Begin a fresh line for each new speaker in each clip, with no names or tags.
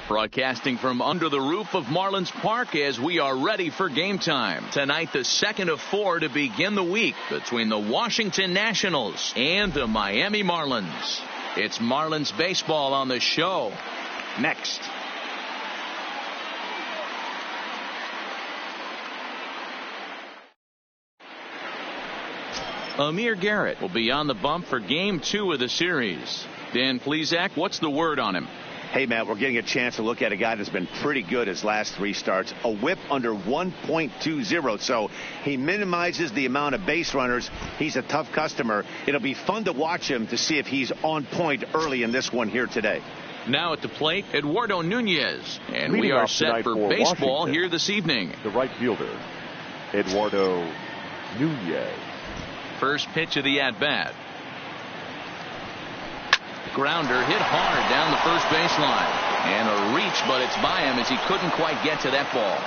Broadcasting from under the roof of Marlins Park as we are ready for game time. Tonight, the second of 4 to begin the week between the Washington Nationals and the Miami Marlins. It's Marlins baseball on the show. Next. Amir Garrett will be on the bump for game 2 of the series. Dan Plesac, what's the word on him?
Hey, Matt, we're getting a chance to look at a guy that's been pretty good his last 3 starts. A whip under 1.20, so he minimizes the amount of base runners. He's a tough customer. It'll be fun to watch him to see if he's on point early in this one here today.
Now at the plate, Eduardo Nunez. And
Leading
we are
off
set for baseball
Washington,
here this evening.
The right fielder, Eduardo Nunez.
First pitch of the at-bat. Grounder hit hard down the first baseline. And a reach, but it's by him as he couldn't quite get to that ball.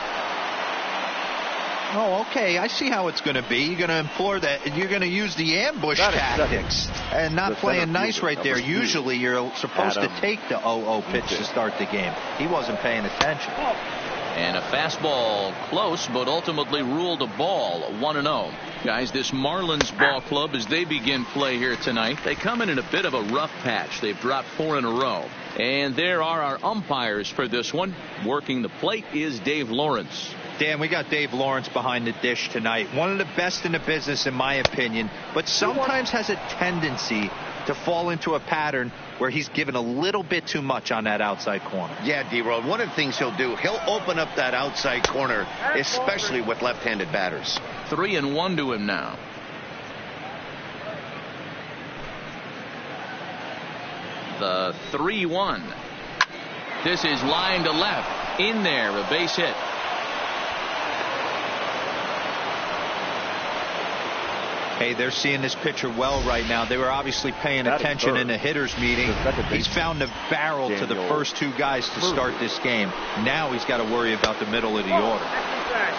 Oh, okay. I see how it's going to be. You're going to implore that. You're going to use the ambush tactics and not playing nice right there. Usually you're supposed to take the 0-0 pitch to start the game. He wasn't paying attention.
And a fastball close, but ultimately ruled a ball, 1-0. Guys, this Marlins ball club, as they begin play here tonight, they come in a bit of a rough patch. They've dropped 4 in a row. And there are our umpires for this one. Working the plate is Dave Lawrence.
Dan, we got Dave Lawrence behind the dish tonight. One of the best in the business, in my opinion, but sometimes has a tendency to fall into a pattern where he's given a little bit too much on that outside corner.
Yeah, D-Road, one of the things he'll do, he'll open up that outside corner, especially with left-handed batters.
3-1 to him now. The 3-1. This is line to left. In there, a base hit.
Hey, they're seeing this pitcher well right now. They were obviously paying attention in the hitters meeting. He's found the barrel to the first 2 guys to start this game. Now he's got to worry about the middle of the order.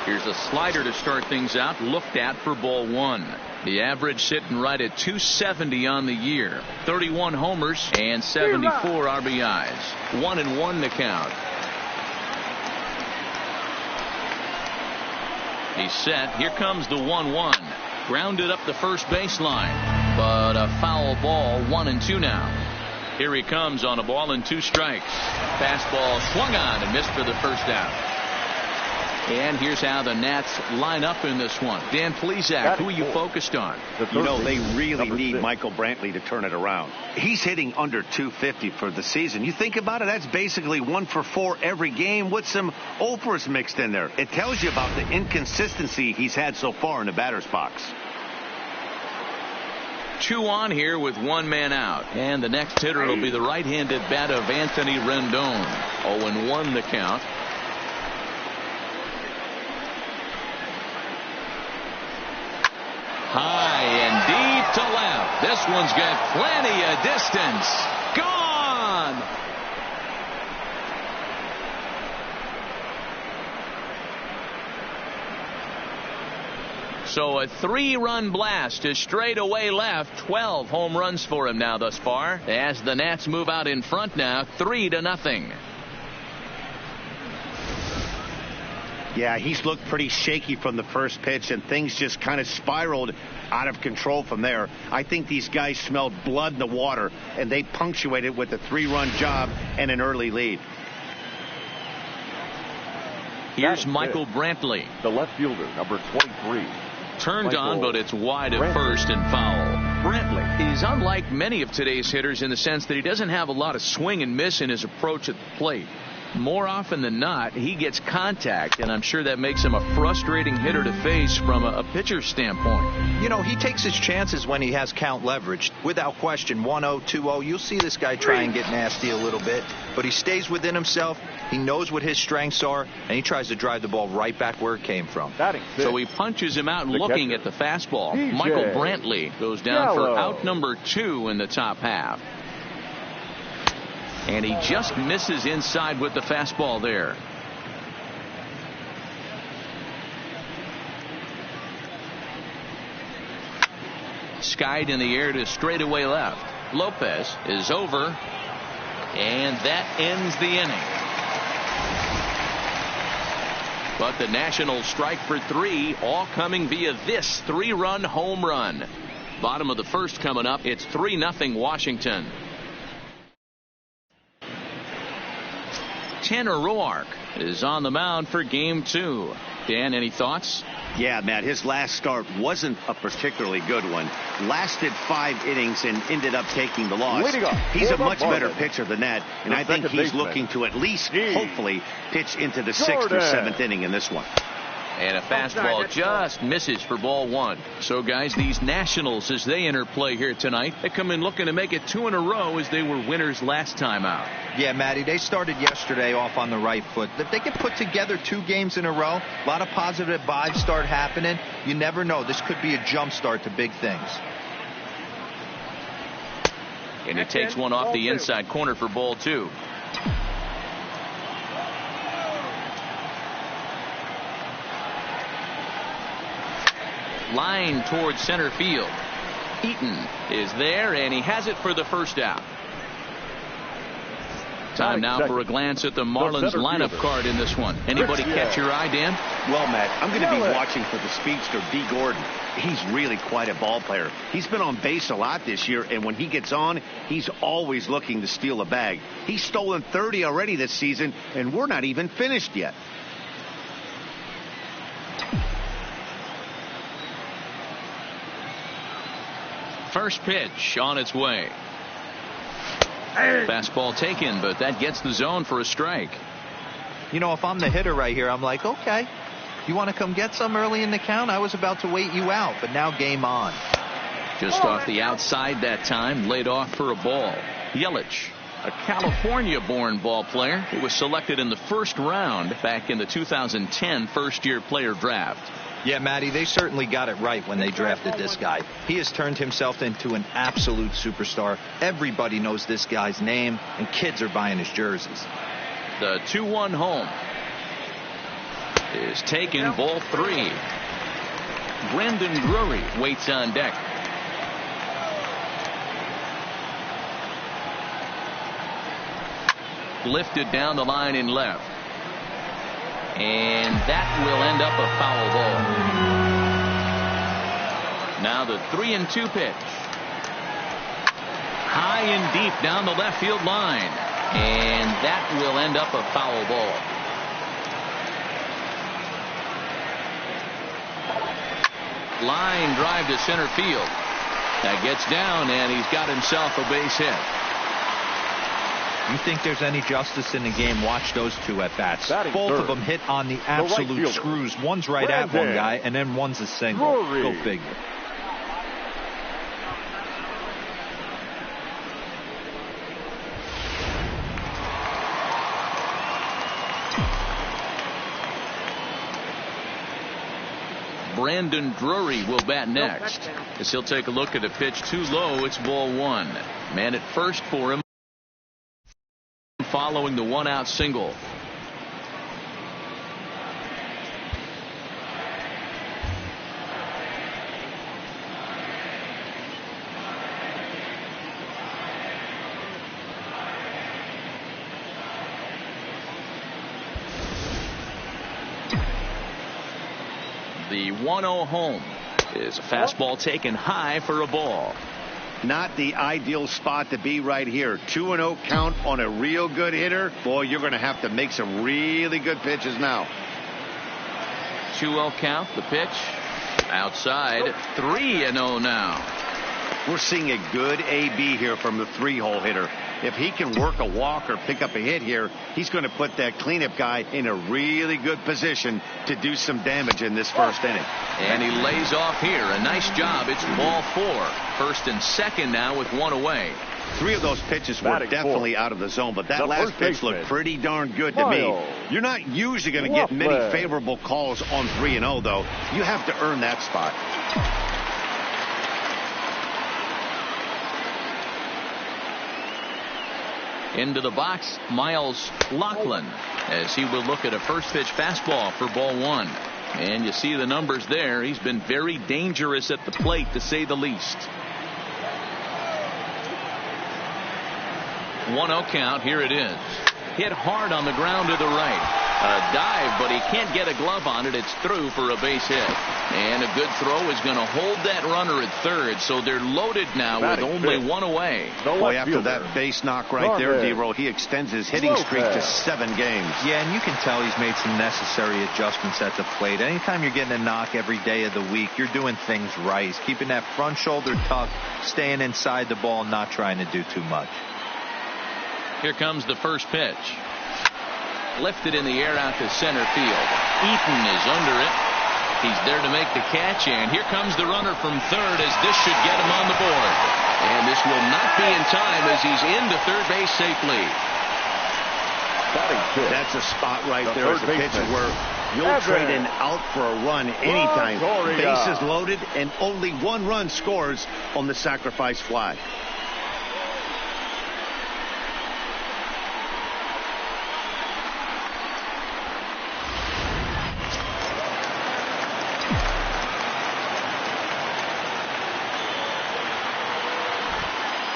Here's a slider to start things out. Looked at for ball 1. The average sitting right at 270 on the year. 31 homers and 74 RBIs. 1-1 the count. He's set. Here comes the 1-1. Grounded up the first baseline, but a foul ball. 1-2 now. Here he comes on a ball and 2 strikes. Fastball swung on and missed for the first out. And here's how the Nats line up in this one. Dan Plesac, who are you focused on?
You know, they really need Michael Brantley to turn it around. He's hitting under 250 for the season. You think about it, that's basically 1 for 4 every game with some overs mixed in there. It tells you about the inconsistency he's had so far in the batter's box.
2 on here with 1 man out. And the next hitter will be the right-handed bat of Anthony Rendon. 0-1 the count. High and deep to left. This one's got plenty of distance. Gone. So a 3-run blast to straightaway left. 12 home runs for him now thus far, as the Nats move out in front now, 3-0.
Yeah, he's looked pretty shaky from the first pitch, and things just kind of spiraled out of control from there. I think these guys smelled blood in the water, and they punctuated with a 3-run job and an early lead.
Here's Michael Brantley.
The left fielder, number 23.
Turned on, but it's wide at first and foul. Brantley is unlike many of today's hitters in the sense that he doesn't have a lot of swing and miss in his approach at the plate. More often than not, he gets contact, and I'm sure that makes him a frustrating hitter to face from a pitcher's standpoint.
You know, he takes his chances when he has count leverage. Without question, 1-0, 2-0, you'll see this guy try and get nasty a little bit, but he stays within himself. He knows what his strengths are, and he tries to drive the ball right back where it came from.
So he punches him out looking at the fastball. Michael Brantley goes down for out number 2 in the top half. And he just misses inside with the fastball there. Skied in the air to straightaway left. Lopez is over. And that ends the inning. But the Nationals strike for 3, all coming via this 3-run home run. Bottom of the first coming up. It's 3-0 Washington. Tanner Roark is on the mound for game 2. Dan, any thoughts?
Yeah, Matt, his last start wasn't a particularly good one. Lasted 5 innings and ended up taking the loss. He's a much better pitcher than that, and I think he's looking to at least, hopefully, pitch into the 6th or 7th inning in this one.
And a fastball just misses for ball 1. So, guys, these Nationals, as they enter play here tonight, they come in looking to make it 2 in a row as they were winners last time out.
Yeah, Matty, they started yesterday off on the right foot. If they can put together 2 games in a row, a lot of positive vibes start happening. You never know. This could be a jump start to big things.
And he takes one off the inside corner for ball 2. Line towards center field. Eaton is there, and he has it for the first out. Time now for a glance at the Marlins lineup card in this one. Anybody catch your eye, Dan?
Well, Matt, I'm going to be watching for the speedster, D. Gordon. He's really quite a ball player. He's been on base a lot this year, and when he gets on, he's always looking to steal a bag. He's stolen 30 already this season, and we're not even finished yet.
First pitch on its way. Fastball taken, but that gets the zone for a strike.
You know, if I'm the hitter right here, I'm like, okay, you want to come get some early in the count? I was about to wait you out, but now game on.
Just off the outside that time, laid off for a ball. Yelich, a California-born ball player who was selected in the first round back in the 2010 first-year player draft.
Yeah, Matty, they certainly got it right when they drafted this guy. He has turned himself into an absolute superstar. Everybody knows this guy's name, and kids are buying his jerseys.
The 2-1 home is taken, ball 3. Brandon Drury waits on deck. Lifted down the line in left. And that will end up a foul ball. Now the 3-2 pitch. High and deep down the left field line. And that will end up a foul ball. Line drive to center field. That gets down, and he's got himself a base hit.
You think there's any justice in the game? Watch those 2 at-bats. Both of them hit on the absolute screws. One's right at one guy, and then one's a single. Go figure.
Brandon Drury will bat next, as he'll take a look at a pitch too low. It's ball 1. Man at first for him, following the 1-out single. The 1-0 home is a fastball taken high for a ball.
Not the ideal spot to be right here. 2-0 count on a real good hitter. Boy, you're going to have to make some really good pitches now.
2-0 count, the pitch. Outside, 3-0 now.
We're seeing a good AB here from the 3-hole hitter. If he can work a walk or pick up a hit here, he's going to put that cleanup guy in a really good position to do some damage in this first inning.
And he lays off here. A nice job. It's ball 4. First and second now with 1 away.
3 of those pitches were definitely out of the zone, but that last pitch looked pretty darn good to me. You're not usually going to get many favorable calls on 3-0, though. You have to earn that spot.
Into the box, Miles Lachlan, as he will look at a first pitch fastball for ball 1. And you see the numbers there. He's been very dangerous at the plate, to say the least. 1-0 count. Here it is. Hit hard on the ground to the right. A dive, but he can't get a glove on it. It's through for a base hit. And a good throw is going to hold that runner at third. So they're loaded now with only one away.
Boy, after that base knock right there, D-Roll, he extends his hitting streak to 7 games.
Yeah, and you can tell he's made some necessary adjustments at the plate. Anytime you're getting a knock every day of the week, you're doing things right. He's keeping that front shoulder tucked, staying inside the ball, not trying to do too much.
Here comes the first pitch. Lifted in the air out to center field. Eaton is under it. He's there to make the catch, and here comes the runner from third as this should get him on the board. And this will not be in time as he's into third base safely.
That's a spot right there as a pitcher where you'll trade an out for a run anytime. Bases loaded, and only 1 run scores on the sacrifice fly.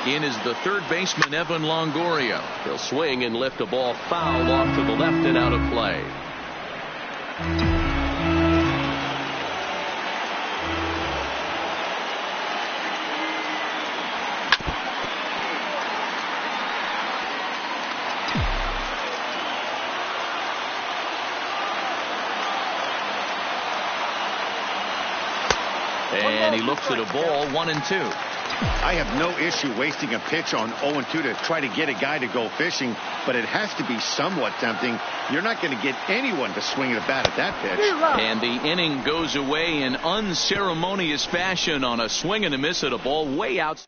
In is the third baseman, Evan Longoria. He'll swing and lift a ball fouled off to the left and out of play. And he looks at a ball, 1-2.
I have no issue wasting a pitch on 0-2 to try to get a guy to go fishing, but it has to be somewhat tempting. You're not going to get anyone to swing a bat at that pitch.
And the inning goes away in unceremonious fashion on a swing and a miss at a ball way out.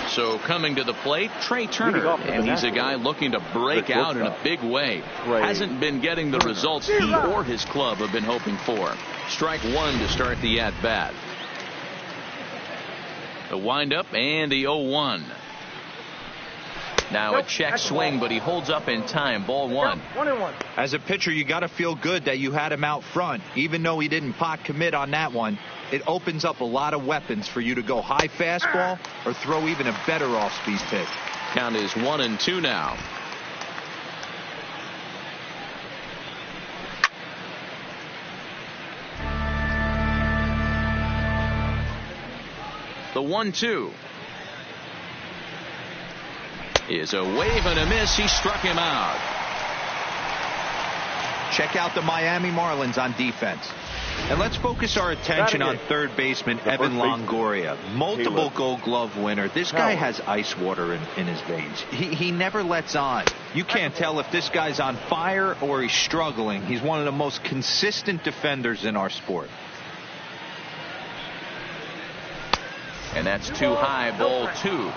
So coming to the plate, Trey Turner, and he's a guy looking to break out in a big way. Hasn't been getting the results he or his club have been hoping for. Strike 1 to start the at-bat. The windup and the 0-1. Now a check swing, but he holds up in time. Ball 1.
As a pitcher, you got to feel good that you had him out front. Even though he didn't pot commit on that one, it opens up a lot of weapons for you to go high fastball or throw even a better off-speed pitch.
Count is 1-2 now. The 1-2 is a wave and a miss. He struck him out.
Check out the Miami Marlins on defense. And let's focus our attention on third baseman Evan Longoria. Multiple Gold Glove winner. This guy has ice water in his veins. He never lets on. You can't tell if this guy's on fire or he's struggling. He's one of the most consistent defenders in our sport.
And that's too high, ball 2.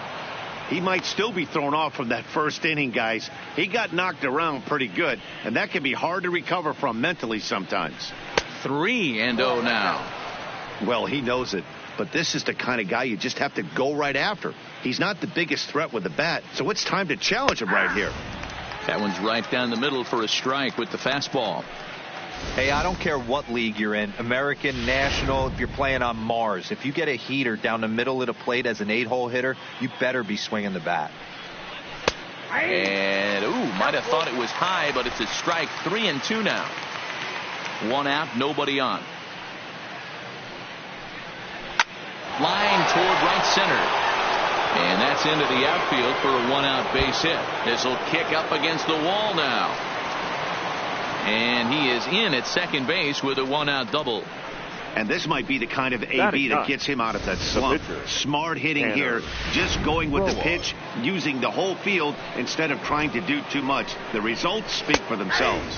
He might still be thrown off from that first inning, guys. He got knocked around pretty good, and that can be hard to recover from mentally sometimes.
3-0 now.
Well, he knows it, but this is the kind of guy you just have to go right after. He's not the biggest threat with the bat, so it's time to challenge him right here.
That one's right down the middle for a strike with the fastball.
Hey, I don't care what league you're in, American, National, if you're playing on Mars. If you get a heater down the middle of the plate as an 8-hole hitter, you better be swinging the bat.
And, might have thought it was high, but it's a strike. 3-2 now. 1 out, nobody on. Line toward right center. And that's into the outfield for a 1-out base hit. This will kick up against the wall now. And he is in at second base with a 1-out double.
And this might be the kind of AB that gets him out of that slump. Smart hitting here, just going with the pitch, using the whole field instead of trying to do too much. The results speak for themselves.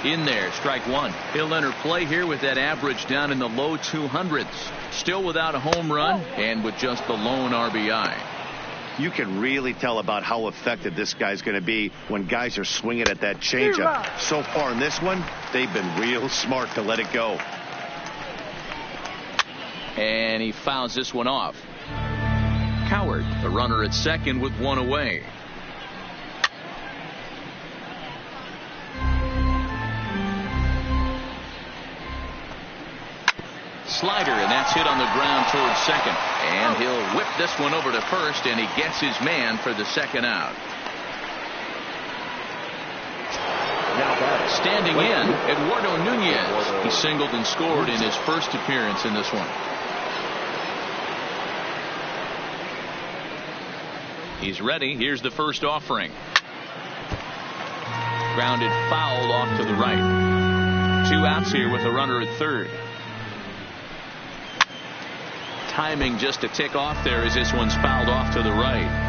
In there, strike 1. He'll enter play here with that average down in the low 200s. Still without a home run and with just the lone RBI.
You can really tell about how effective this guy's going to be when guys are swinging at that changeup. So far in this one, they've been real smart to let it go.
And he fouls this one off. Coward, the runner at second with 1 away. Slider, and that's hit on the ground towards second. And he'll whip this one over to first, and he gets his man for the second out. Standing in, Eduardo Nunez. He singled and scored in his first appearance in this one. He's ready. Here's the first offering. Grounded foul off to the right. 2 outs here with a runner at third. Timing just a tick off there as this one's fouled off to the right.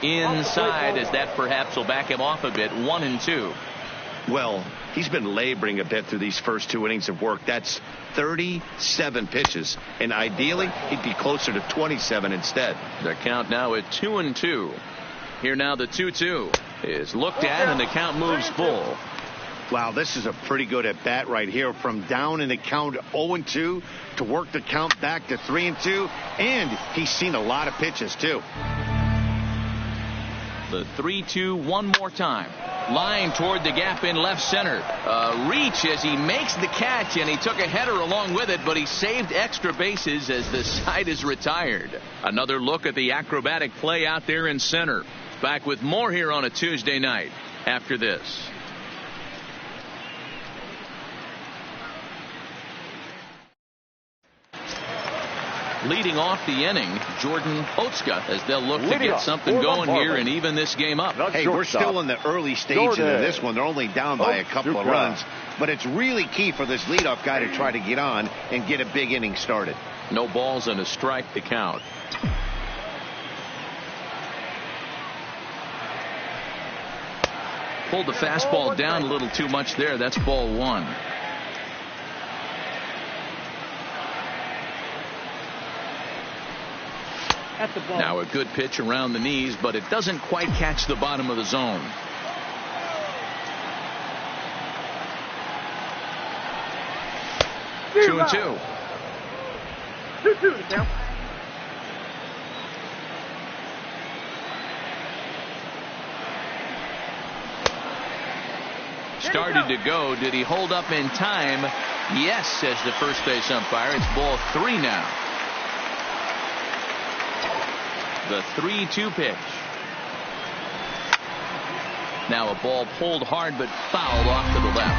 Inside, as that perhaps will back him off a bit. 1-2.
Well, he's been laboring a bit through these first 2 innings of work. That's 37 pitches, and ideally he'd be closer to 27 instead.
The count now at 2-2. Here now the 2-2 is looked at, and the count moves full.
Wow, this is a pretty good at bat right here. From down in the count 0-2 to work the count back to 3-2, and he's seen a lot of pitches too.
The 3-2 one more time. Line toward the gap in left center. Reach as he makes the catch, and he took a header along with it, but he saved extra bases as the side is retired. Another look at the acrobatic play out there in center. Back with more here on a Tuesday night after this. Leading off the inning, Jordan Otska, as they'll look to get something going here and even this game up.
Hey, we're still in the early stages of this one. They're only down by a couple of runs, but it's really key for this leadoff guy to try to get on and get a big inning started.
No balls and a strike to count. Pulled the fastball down a little too much there. That's ball 1. Now a good pitch around the knees, but it doesn't quite catch the bottom of the zone. Two and two.
2-2 now.
Started to go. Did he hold up in time? Yes, says the first base umpire. It's ball 3 now. The 3-2 pitch. Now a ball pulled hard but fouled off to the left.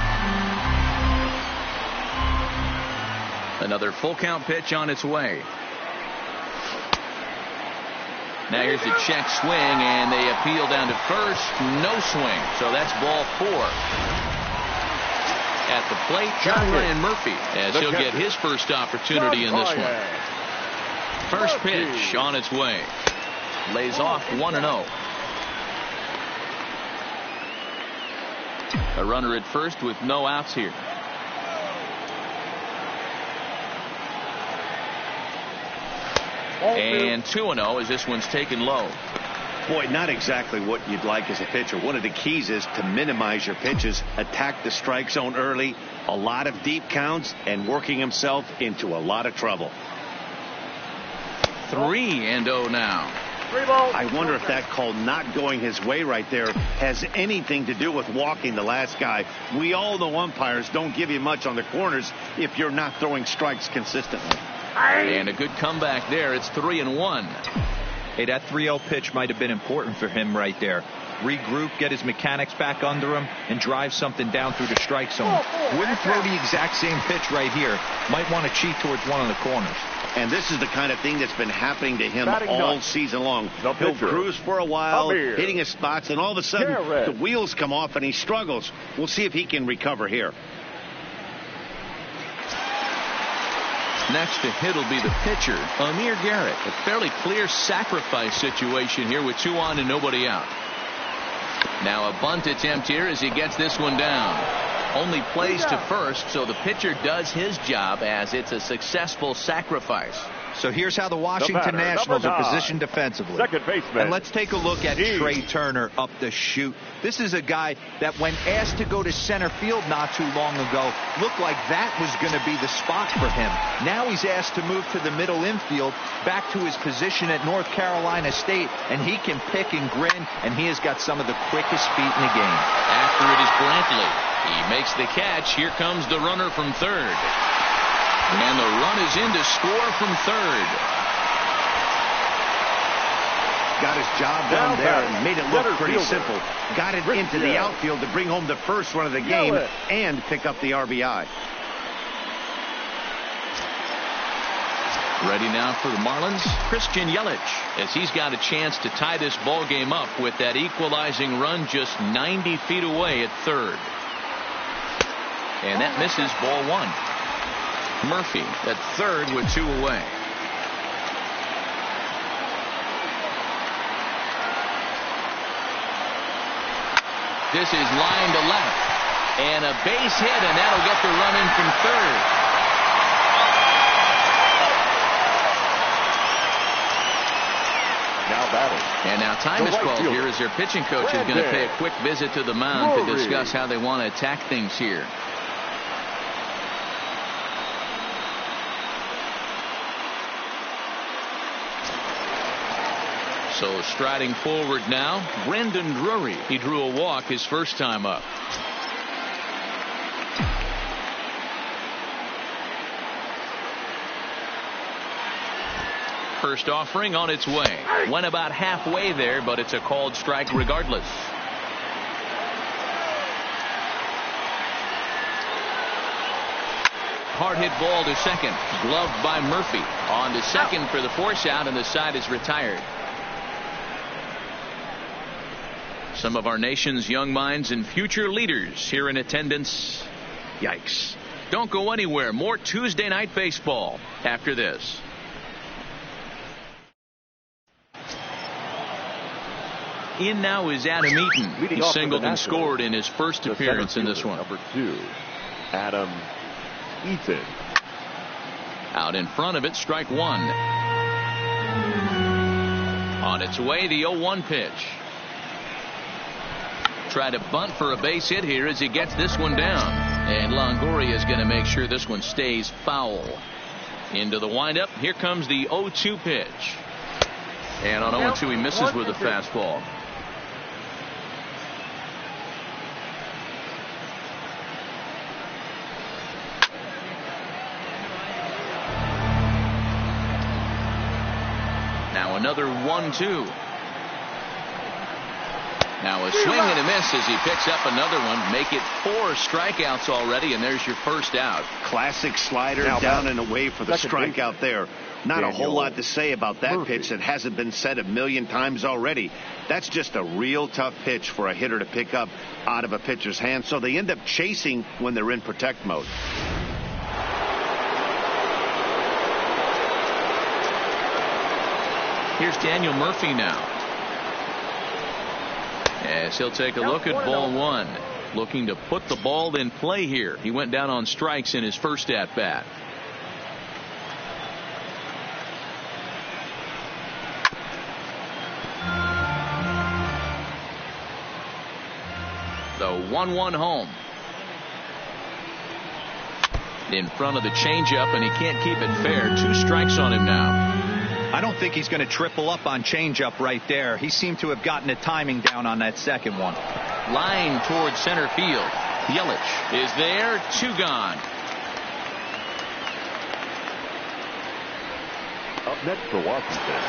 Another full count pitch on its way. Now here's the check swing, and they appeal down to first. No swing, so that's ball 4. At the plate, John Ryan Murphy, as he'll get his first opportunity in this one. First pitch on its way. Lays off 1-0. A runner at first with no outs here. And 2-0 as this one's taken low.
Boy, not exactly what you'd like as a pitcher. One of the keys is to minimize your pitches, attack the strike zone early, a lot of deep counts, and working himself into a lot of trouble.
3-0 now.
I wonder if that call not going his way right there has anything to do with walking the last guy. We all know umpires don't give you much on the corners if you're not throwing strikes consistently.
And a good comeback there. It's 3-1.
Hey, that 3-0 pitch might have been important for him right there. Regroup, get his mechanics back under him, and drive something down through the strike zone. Wouldn't throw the exact same pitch right here. Might want to cheat towards one of the corners.
And this is the kind of thing that's been happening to him all season long. He'll cruise for a while, hitting his spots, and all of a sudden the wheels come off and he struggles. We'll see if he can recover here.
Next to hit will be the pitcher, Amir Garrett. A fairly clear sacrifice situation here with 2 on and nobody out. Now a bunt attempt here as he gets this one down. Only plays to first, so the pitcher does his job as it's a successful sacrifice.
So here's how the Washington Nationals are positioned defensively.
Second baseman.
And let's take a look at Trey Turner up the chute. This is a guy that when asked to go to center field not too long ago, looked like that was going to be the spot for him. Now he's asked to move to the middle infield, back to his position at North Carolina State, and he can pick and grin, and he has got some of the quickest feet in the game.
After it is Brantley. He makes the catch. Here comes the runner from third. And the run is in to score from third.
got his job done there and made it look pretty simple. Got it into the outfield to bring home the first run of the game and pick up the RBI.
Ready now for the Marlins, Christian Yelich, as he's got a chance to tie this ball game up with that equalizing run just 90 feet away at third. And that misses, ball one. Murphy at third with two away. This is line to left. And a base hit, and that'll get the run in from third.
Now batting.
And now time is called here as their pitching coach is going to pay a quick visit to the mound to discuss how they want to attack things here. So striding forward now, Brandon Drury. He drew a walk his first time up. First offering on its way. Went about halfway there, but it's a called strike regardless. Hard hit ball to second. Gloved by Murphy. On to second for the force out, and the side is retired. Some of our nation's young minds and future leaders here in attendance. Yikes. Don't go anywhere. More Tuesday Night Baseball after this. In now is Adam Eaton. He singled and scored in his first appearance in this one.
Number 2, Adam Eaton.
Out in front of it, strike one. On its way, the 0-1 pitch. Try to bunt for a base hit here as he gets this one down. And Longoria is going to make sure this one stays foul. Into the windup. Here comes the 0-2 pitch. And on 0-2 he misses with a fastball. Now another 1-2. Now a swing and a miss as he picks up another one. Make it 4 strikeouts already, and there's your first out.
Classic slider down and away for the strikeout there. Not a whole lot to say about that pitch that hasn't been said a million times already. That's just a real tough pitch for a hitter to pick up out of a pitcher's hand, so they end up chasing when they're in protect mode.
Here's Daniel Murphy now. As he'll take a look at ball one. Looking to put the ball in play here. He went down on strikes in his first at bat. The 1-1 home. In front of the changeup, and he can't keep it fair. 2 strikes on him now.
I don't think he's going to triple up on changeup right there. He seemed to have gotten the timing down on that second one.
Line towards center field. Yelich is there. 2 gone.
Up next for Washington,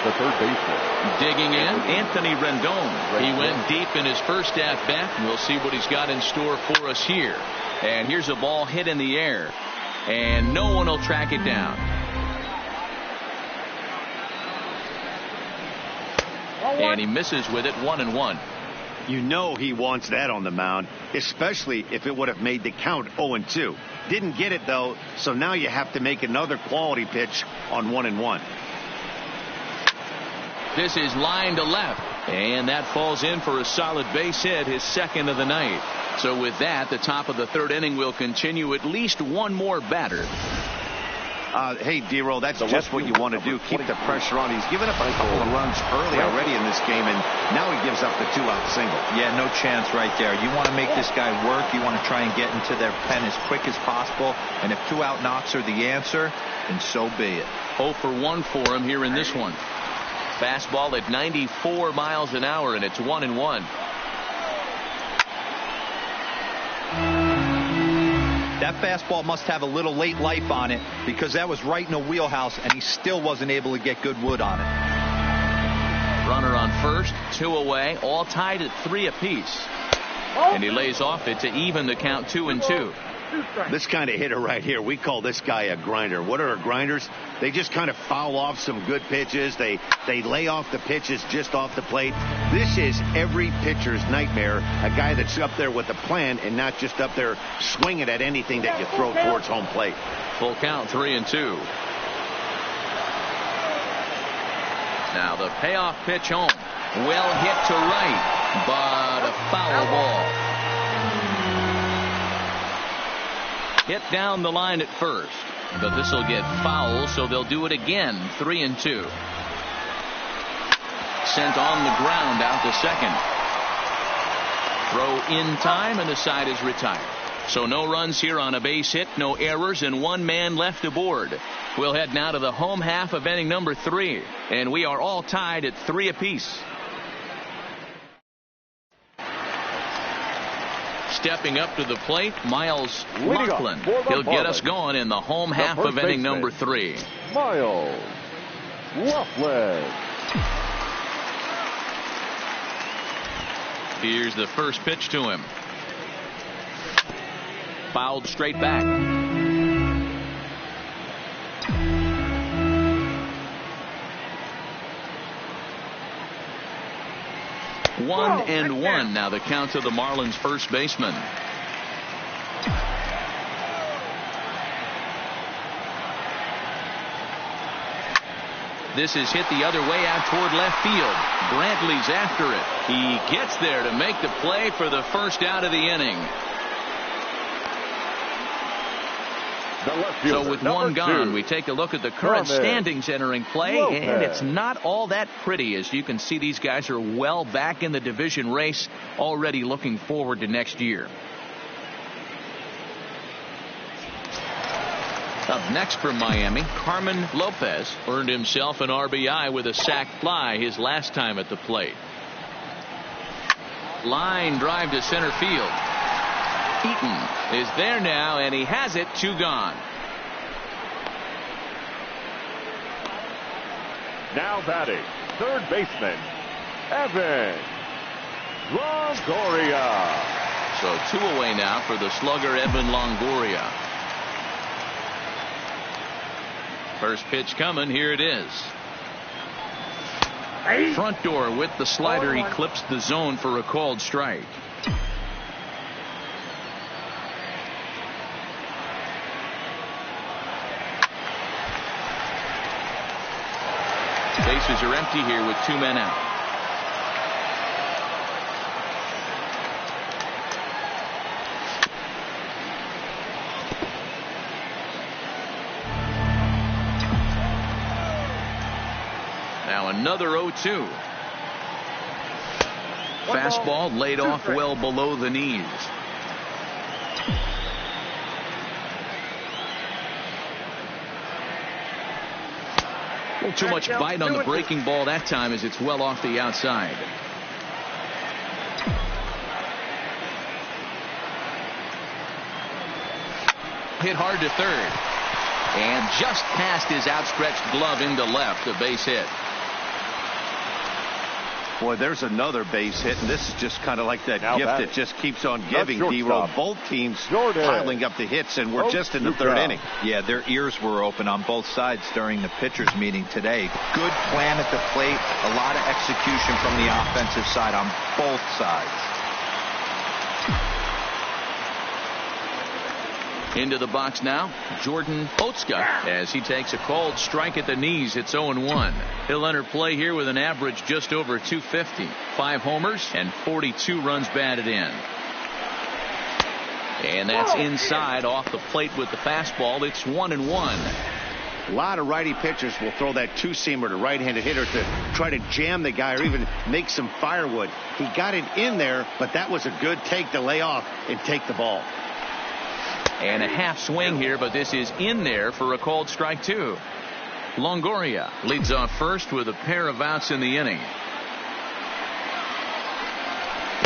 the third baseman.
Digging in, Anthony Rendon. He went deep in his first at bat, and we'll see what he's got in store for us here. And here's a ball hit in the air, and no one will track it down. And he misses with it. 1-1.
You know he wants that on the mound, especially if it would have made the count 0-2. Didn't get it, though, so now you have to make another quality pitch on 1-1.
This is line to left, and that falls in for a solid base hit, his second of the night. So with that, the top of the third inning will continue. At least one more batter.
Hey, D-Roll, that's just what you want to do. Keep the pressure on. He's given up a couple of runs early already in this game, and now he gives up the 2-out single.
Yeah, no chance right there. You want to make this guy work. You want to try and get into their pen as quick as possible. And if 2-out knocks are the answer, then so be it.
0 for 1 for him here in this one. Fastball at 94 miles an hour, and it's 1-1.
That fastball must have a little late life on it, because that was right in the wheelhouse, and he still wasn't able to get good wood on it.
Runner on first, 2 away, all tied at 3 apiece. And he lays off it to even the count 2-2.
This kind of hitter right here, we call this guy a grinder. What are grinders? They just kind of foul off some good pitches. They lay off the pitches just off the plate. This is every pitcher's nightmare, a guy that's up there with a plan and not just up there swinging at anything that you throw towards home plate.
Full count, 3-2. Now the payoff pitch home. Well hit to right, but a foul ball. Hit down the line at first, but this will get foul, so they'll do it again. 3-2. Sent on the ground out to second. Throw in time, and the side is retired. So no runs here on a base hit, no errors, and 1 man left aboard. We'll head now to the home half of inning number 3, and we are all tied at 3 apiece. Stepping up to the plate, Miles Laughlin. He'll get us going in the home half of inning number 3.
Miles Laughlin.
Here's the first pitch to him. Fouled straight back. 1-1 now the count to the Marlins first baseman. This is hit the other way out toward left field. Brantley's after it. He gets there to make the play for the first out of the inning. So with 1 gone, we take a look at the current standings entering play, and it's not all that pretty. As you can see, these guys are well back in the division race, already looking forward to next year. Up next from Miami, Carmen Lopez earned himself an RBI with a sac fly his last time at the plate. Line drive to center field. Eaton is there now, and he has it. 2 gone.
Now batting, third baseman, Evan Longoria.
So 2 away now for the slugger Evan Longoria. First pitch coming. Here it is. Front door with the slider. He clips the zone for a called strike. Bases are empty here with 2 men out. Now another 0-2. Fastball laid off well below the knees. A little too much bite on the breaking ball that time, as it's well off the outside. Hit hard to third. And just past his outstretched glove into left, a base hit.
Boy, there's another base hit, and this is just kind of like that gift that just keeps on giving, D-Roll. Both teams piling up the hits, and we're just in the 3rd inning.
Yeah, their ears were open on both sides during the pitchers' meeting today. Good plan at the plate, a lot of execution from the offensive side on both sides.
Into the box now, Jordan Otska, as he takes a called strike at the knees. It's 0-1. He'll enter play here with an average just over 250. 5 homers and 42 runs batted in. And that's inside off the plate with the fastball. It's 1-1.
A lot of righty pitchers will throw that 2-seamer to right-handed hitter to try to jam the guy or even make some firewood. He got it in there, but that was a good take to lay off and take the ball.
And a half swing here, but this is in there for a called strike 2. Longoria leads off first with a pair of outs in the inning.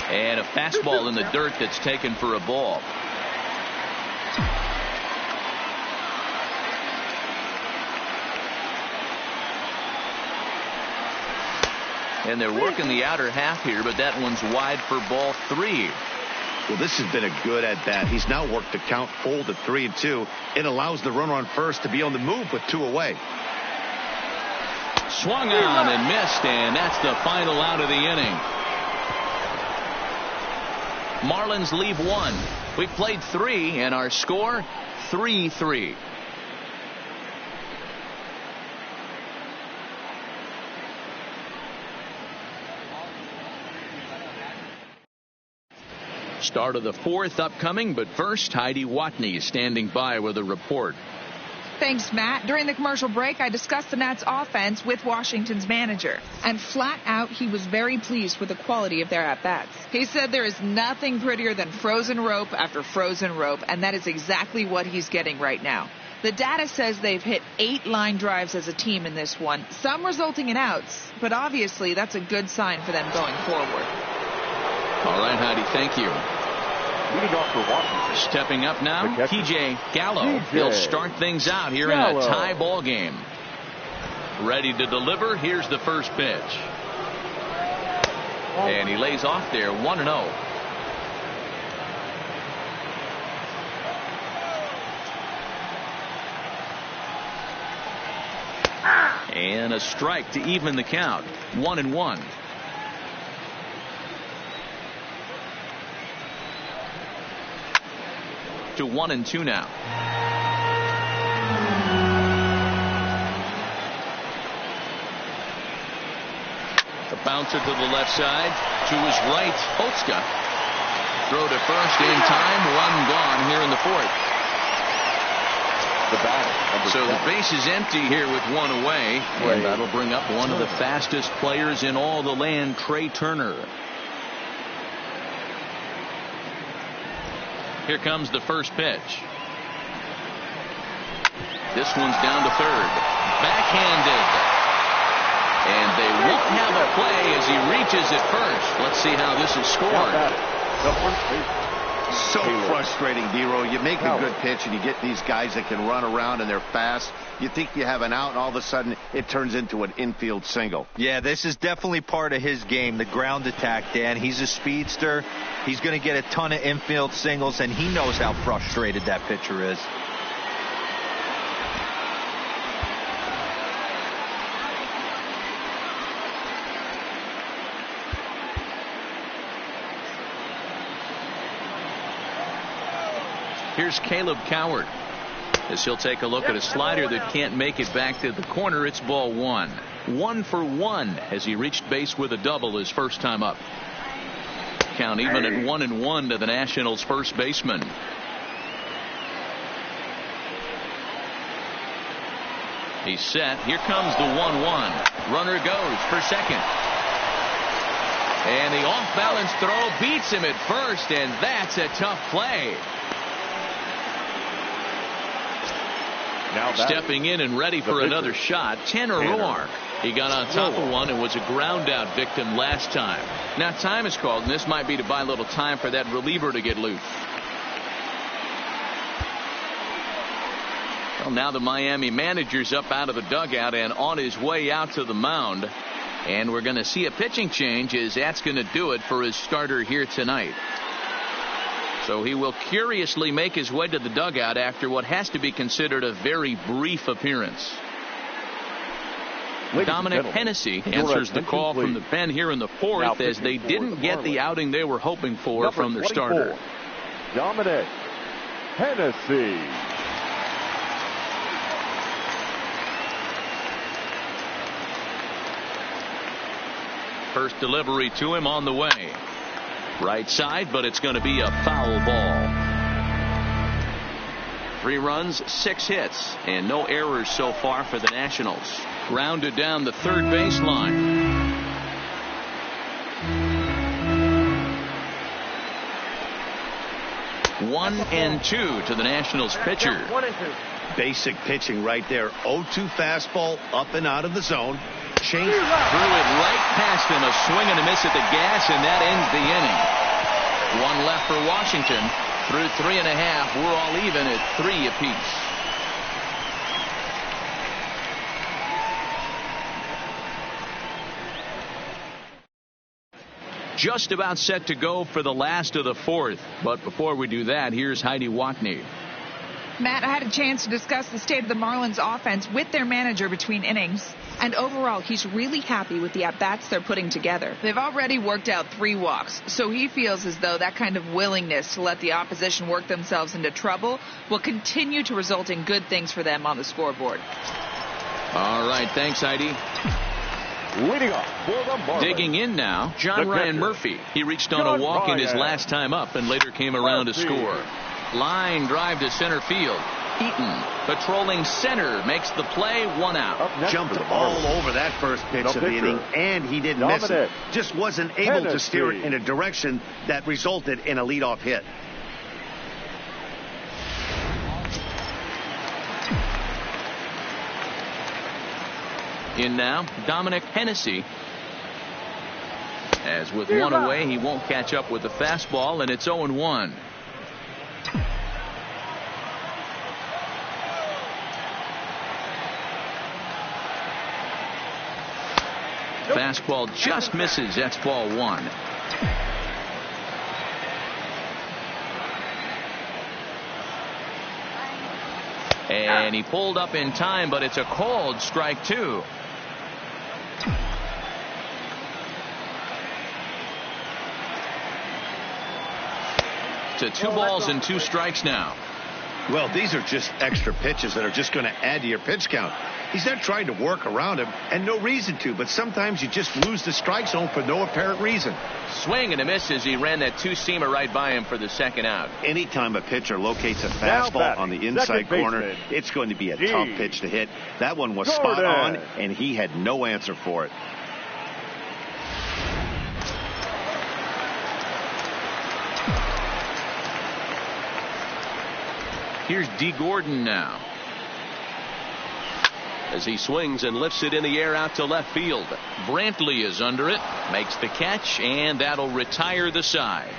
And a fastball in the dirt that's taken for a ball. And they're working the outer half here, but that one's wide for ball 3.
Well, this has been a good at bat. He's now worked the count full to 3-2. It allows the runner on first to be on the move with 2 away.
Swung on and missed, and that's the final out of the inning. Marlins leave 1. We played 3, and our score 3-3. Start of the 4th upcoming, but first, Heidi Watney standing by with a report.
Thanks, Matt. During the commercial break, I discussed the Nats' offense with Washington's manager. And flat out, he was very pleased with the quality of their at-bats. He said there is nothing prettier than frozen rope after frozen rope, and that is exactly what he's getting right now. The data says they've hit 8 line drives as a team in this one, some resulting in outs, but obviously that's a good sign for them going forward.
All right, Heidi, thank you.
Leading off for Washington.
Stepping up now, TJ Gallo. He'll start things out here in a tie ball game. Ready to deliver. Here's the first pitch. And he lays off there, 1-0. And a strike to even the count, 1-1. To 1-2 now. The bouncer to the left side, to his right, Otska. Throw to first in time, 1 gone here in the 4th.
The batter,
so the base is empty here with 1 away, and that'll bring up one of the fastest players in all the land, Trey Turner. Here comes the first pitch. This one's down to third. Backhanded. And they won't have a play as he reaches at first. Let's see how this is scored.
So frustrating, D-Roll. You make a good pitch and you get these guys that can run around and they're fast. You think you have an out and all of a sudden it turns into an infield single.
Yeah, this is definitely part of his game, the ground attack, Dan. He's a speedster. He's going to get a ton of infield singles, and he knows how frustrated that pitcher is.
Here's Caleb Coward as he'll take a look at a slider that can't make it back to the corner. It's ball 1. 1 for 1 as he reached base with a double his first time up. Count even at 1-1 to the Nationals' first baseman. He's set. Here comes the 1-1. Runner goes for second. And the off-balance throw beats him at first, and that's a tough play.
Now
stepping in and ready for another shot, Tanner Roark. He got on top of one and was a ground out victim last time. Now time is called, and this might be to buy a little time for that reliever to get loose. Well, now the Miami manager's up out of the dugout and on his way out to the mound. And we're going to see a pitching change as that's going to do it for his starter here tonight. So he will curiously make his way to the dugout after what has to be considered a very brief appearance. Dominic Hennessy answers the call from the pen here in the 4th as they didn't get the outing they were hoping for from their starter.
Dominic Hennessy.
First delivery to him on the way. Right side, but it's going to be a foul ball. 3 runs, 6 hits, and no errors so far for the Nationals. Grounded down the third baseline. One and two to the Nationals pitcher.
1 and 2.
Basic pitching right there. 0-2 fastball up and out of the zone. Change.
Threw it right past him. A swing and a miss at the gas, and that ends the inning. 1 left for Washington. Through 3.5. We're all even at 3 apiece. Just about set to go for the last of the fourth. But before we do that, here's Heidi Watney.
Matt, I had a chance to discuss the state of the Marlins offense with their manager between innings. And overall, he's really happy with the at-bats they're putting together. They've already worked out 3 walks, so he feels as though that kind of willingness to let the opposition work themselves into trouble will continue to result in good things for them on the scoreboard.
All right, thanks, Heidi.
Leading off for the Marlins.
Digging in now, John Ryan Murphy. He reached on a walk in his last time up and later came around to score. Line drive to center field. Eaton, patrolling center, makes the play, 1 out.
Jumped all over that first pitch of the inning, and he didn't miss it. Just wasn't able to steer it in a direction that resulted in a leadoff hit.
In now, Dominic Hennessy. As with 1 away, he won't catch up with the fastball, and it's 0-1. Fastball just misses. That's ball 1. And he pulled up in time, but it's a called strike 2. To 2 balls and 2 strikes now.
Well, these are just extra pitches that are just going to add to your pitch count. He's not trying to work around him, and no reason to, but sometimes you just lose the strike zone for no apparent reason.
Swing and a miss as he ran that 2-seamer right by him for the 2nd out.
Anytime a pitcher locates a fastball on the inside corner, it's going to be a tough pitch to hit. That one was spot on, and he had no answer for it.
Here's D. Gordon now. As he swings and lifts it in the air out to left field. Brantley is under it, makes the catch, and that'll retire the side.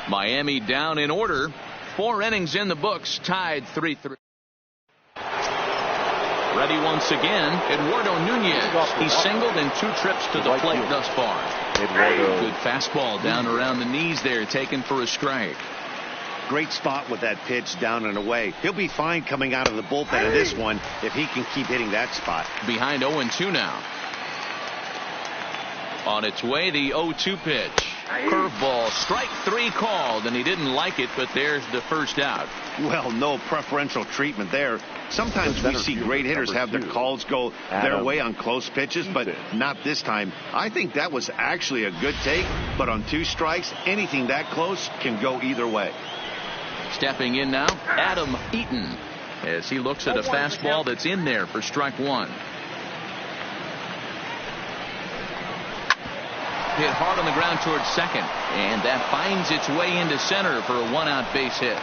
Miami down in order. 4 innings in the books, tied 3-3. Ready once again, Eduardo Nunez. He's singled in 2 trips to the plate thus far. Good fastball down around the knees there, taken for a strike.
Great spot with that pitch down and away. He'll be fine coming out of the bullpen in this one if he can keep hitting that spot.
Behind 0-2 now. On its way, the 0-2 pitch. Curveball, strike 3 called, and he didn't like it, but there's the first out.
Well, no preferential treatment there. Sometimes we see great hitters have their calls go their way on close pitches, but not this time. I think that was actually a good take, but on 2 strikes, anything that close can go either way.
Stepping in now, Adam Eaton, as he looks at a fastball that's in there for strike 1. Hit hard on the ground towards second, and that finds its way into center for a 1-out base hit.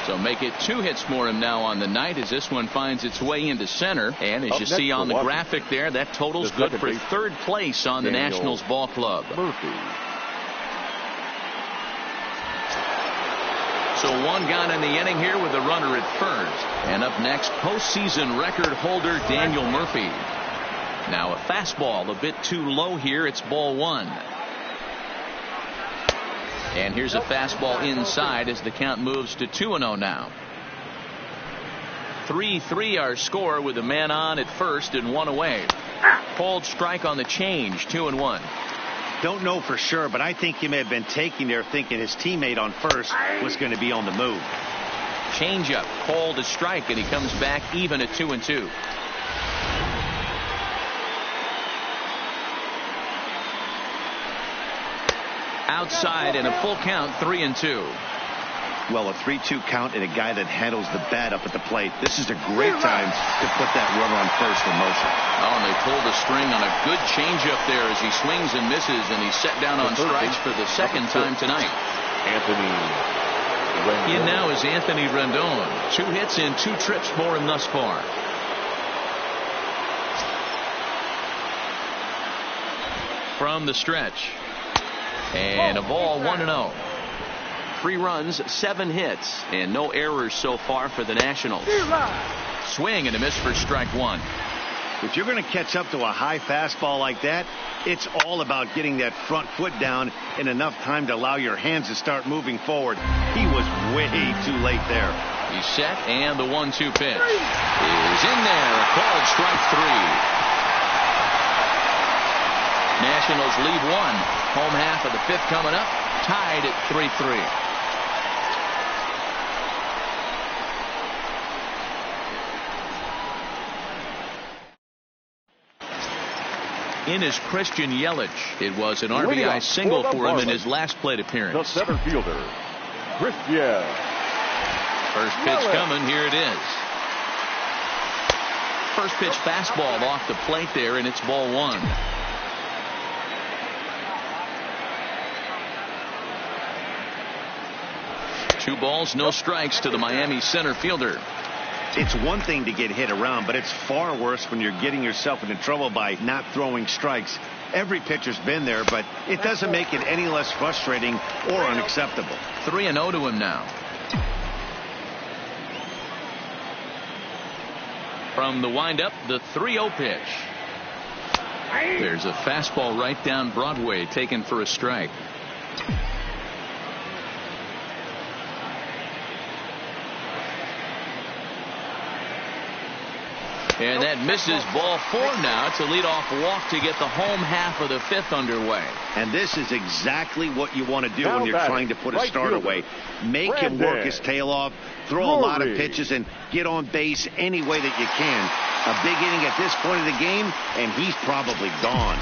So make it 2 hits for him now on the night as this one finds its way into center. And as you see on the graphic there, that total's good for 3rd place on the Nationals ball club. So 1 gone in the inning here with a runner at first. And up next, postseason record holder Daniel Murphy. Now a fastball a bit too low here. It's ball 1. And here's a fastball inside as the count moves to 2-0 now. 3-3 our score with a man on at first and 1 away. Called strike on the change, 2-1.
Don't know for sure, but I think he may have been taking there thinking his teammate on first was going to be on the move.
Changeup, called a strike, and he comes back even at 2-2. Outside and a full count, 3-2.
Well, a 3-2 count and a guy that handles the bat up at the plate. This is a great time to put that runner on first in motion.
Oh, and they pulled the string on a good changeup there as he swings and misses, and he's set down on strikes for the 2nd time tonight.
Anthony Rendon.
In now is Anthony Rendon. 2 hits and 2 trips for him thus far. From the stretch. And a ball, 1-0. 3 runs, 7 hits, and no errors so far for the Nationals. Swing and a miss for strike 1.
If you're going to catch up to a high fastball like that, it's all about getting that front foot down in enough time to allow your hands to start moving forward. He was way too late there.
He's set, and the 1-2 pitch is in there. Called strike 3. Nationals lead 1. Home half of the 5th coming up. Tied at 3-3. In is Christian Yelich. It was an RBI single for him in his last plate appearance.
The center fielder, Christian.
First pitch coming. Here it is. First pitch fastball off the plate there, and it's ball 1. Two balls, no strikes to the Miami center fielder.
It's one thing to get hit around, but it's far worse when you're getting yourself into trouble by not throwing strikes. Every pitcher's been there, but it doesn't make it any less frustrating or unacceptable.
3-0 to him now. From the windup, the 3-0 pitch. There's a fastball right down Broadway, taken for a strike. And that misses. Ball 4 now. It's a leadoff walk to get the home half of the 5th underway.
And this is exactly what you want to do when you're trying to put a start away. Make him work his tail off, throw a lot of pitches, and get on base any way that you can. A big inning at this point of the game, and he's probably gone.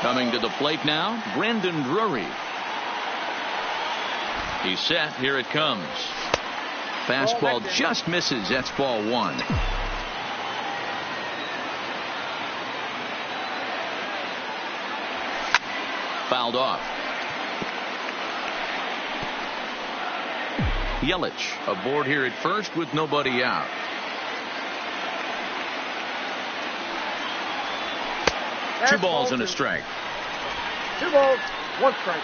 Coming to the plate now, Brandon Drury. He's set. Here it comes. Fastball just misses. That's ball 1. Fouled off. Yelich aboard here at first with nobody out. Two balls and a strike.
2 balls, 1 strike.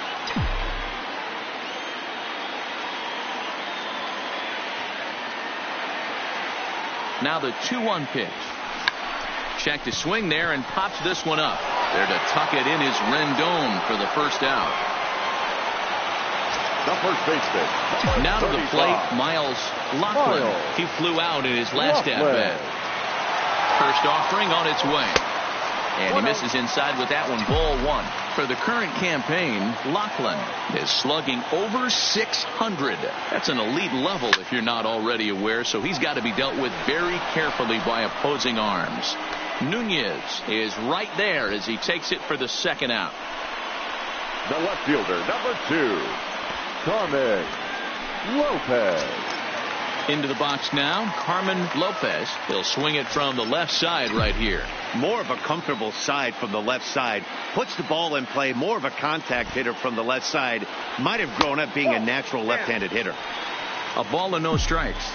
Now the 2-1 pitch. Check to swing there and pops this one up. There to tuck it in is Rendon for the first out.
The first baseman.
Now to the plate, Miles Lachlan. He flew out in his last at-bat. First offering on its way. And he misses inside with that one. Ball 1. For the current campaign, Lachlan is slugging over 600. That's an elite level if you're not already aware, so he's got to be dealt with very carefully by opposing arms. Nunez is right there as he takes it for the 2nd out.
The left fielder, number 2, Carmen Lopez.
Into the box now, Carmen Lopez. He'll swing it from the left side right here.
More of a comfortable side from the left side. Puts the ball in play. More of a contact hitter from the left side. Might have grown up being a natural left-handed hitter.
A ball and no strikes.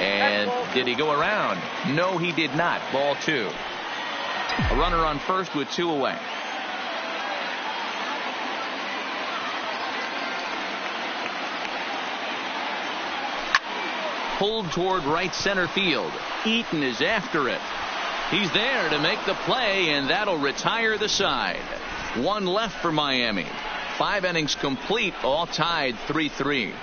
And did he go around? No, he did not. Ball 2. A runner on first with 2 away. Pulled toward right center field. Eaton is after it. He's there to make the play, and that'll retire the side. 1 left for Miami. 5 innings complete, all tied 3-3.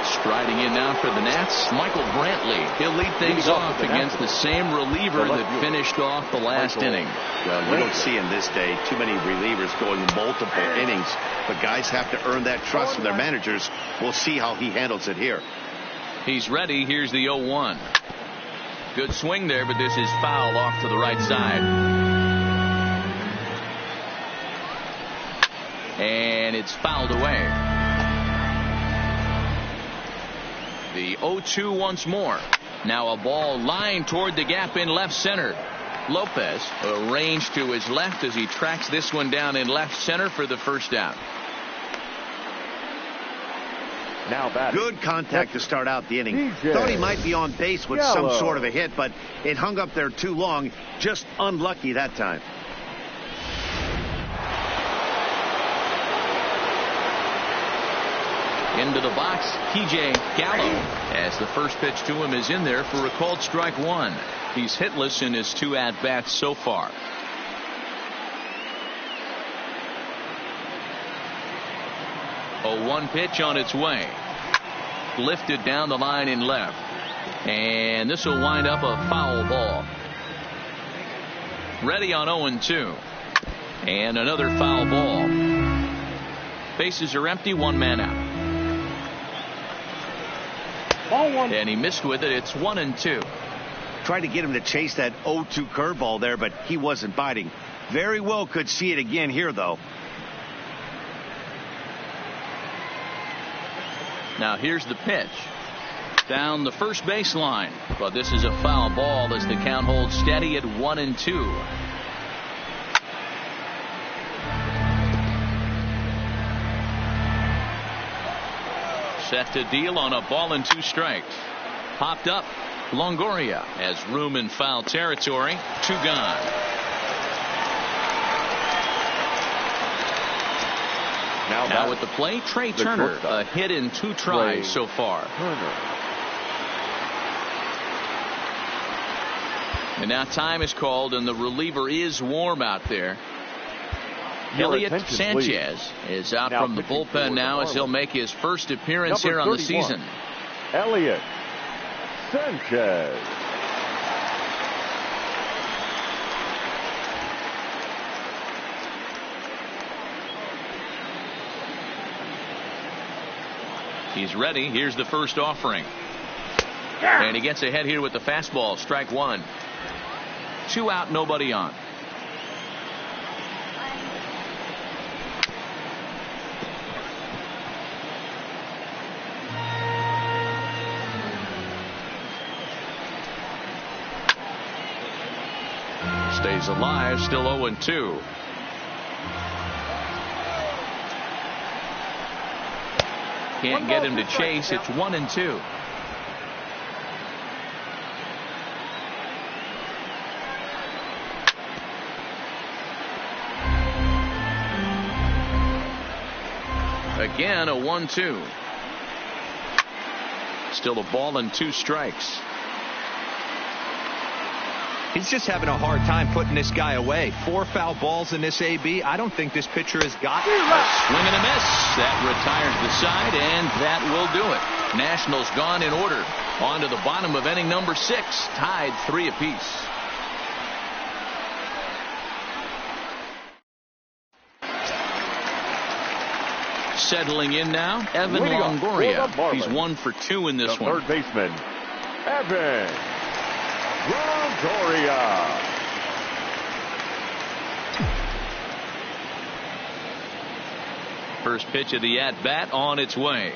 Striding in now for the Nats, Michael Brantley. He'll lead things off against the same reliever that finished off the last inning.
Well, you don't see in this day too many relievers going multiple innings, but guys have to earn that trust from their managers. We'll see how he handles it here.
He's ready. Here's the 0-1. Good swing there, but this is foul off to the right side. And it's fouled away. The 0-2 once more. Now a ball lined toward the gap in left center. Lopez arranged to his left as he tracks this one down in left center for the first out.
Now batting.
Good contact to start out the inning. Thought he might be on base with some sort of a hit, but it hung up there too long. Just unlucky that time.
Into the box, P.J. Gallo, as the first pitch to him is in there for a called strike one. He's hitless in his 2 at-bats so far. A 1 pitch on its way. Lifted down the line in left. And this will wind up a foul ball. Ready on 0-2. And another foul ball. Bases are empty, 1 man out. And he missed with it. It's 1-2.
Tried to get him to chase that 0-2 curveball there, but he wasn't biting. Very well could see it again here, though.
Now here's the pitch. Down the first baseline. But this is a foul ball as the count holds steady at 1-2. Set to deal on a ball and 2 strikes. Popped up. Longoria has room in foul territory. 2 gone. Now with the play, Trey Turner, a hit in 2 tries so far. And now time is called, and the reliever is warm out there. Elliot Sanchez is out from the bullpen now as he'll make his first appearance here on the season.
Elliot Sanchez.
He's ready. Here's the first offering. And he gets ahead here with the fastball. Strike 1. 2 out, nobody on. Stays alive, still 0-2. Can't get him to chase. It's 1-2. Again, a 1-2. Still a ball and 2 strikes.
He's just having a hard time putting this guy away. 4 foul balls in this AB. I don't think this pitcher has got it.
Swing and a miss. That retires the side, and that will do it. Nationals gone in order. On to the bottom of inning number 6. Tied 3 apiece. Settling in now, Evan Longoria. He's 1 for 2 in this one.
Third baseman, Evan Longoria.
First pitch of the at-bat on its way.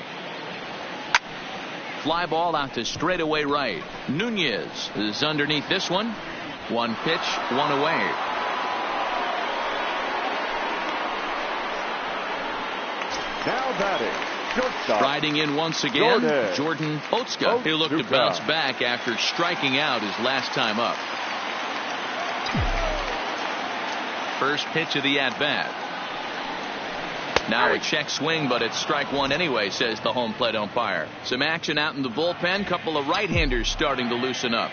Fly ball out to straightaway right. Nunez is underneath this one. 1 pitch, 1 away.
Now batting, shortstop.
Riding in once again, Jordan Otsuka. He looked to bounce back after striking out his last time up. First pitch of the at-bat. Now a check swing, but it's strike 1 anyway, says the home plate umpire. Some action out in the bullpen. Couple of right-handers starting to loosen up.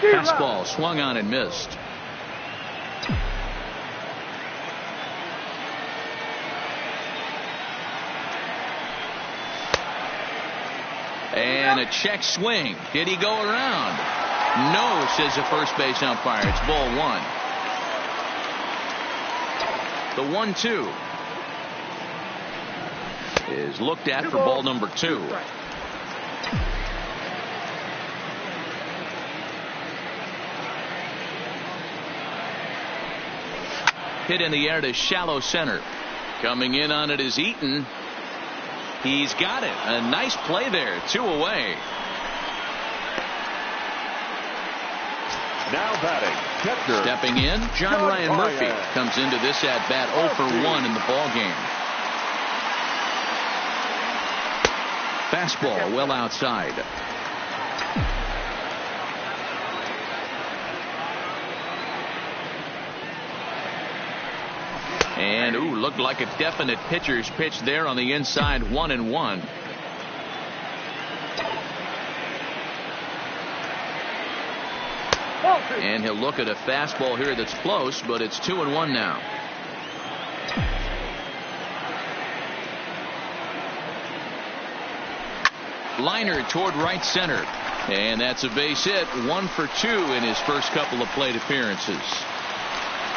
Fastball swung on and missed. And a check swing. Did he go around? No, says the first base umpire. It's ball 1. The 1-2 is looked at for ball number 2. Hit in the air to shallow center. Coming in on it is Eaton. He's got it. A nice play there. 2 away.
Now batting, catcher.
Stepping in, John Ryan Murphy comes into this at bat 0 for 1 in the ball game. Fastball well outside. And looked like a definite pitcher's pitch there on the inside. 1-1. And he'll look at a fastball here that's close, but it's 2-1 now. Liner toward right center. And that's a base hit. 1 for 2 in his first couple of plate appearances.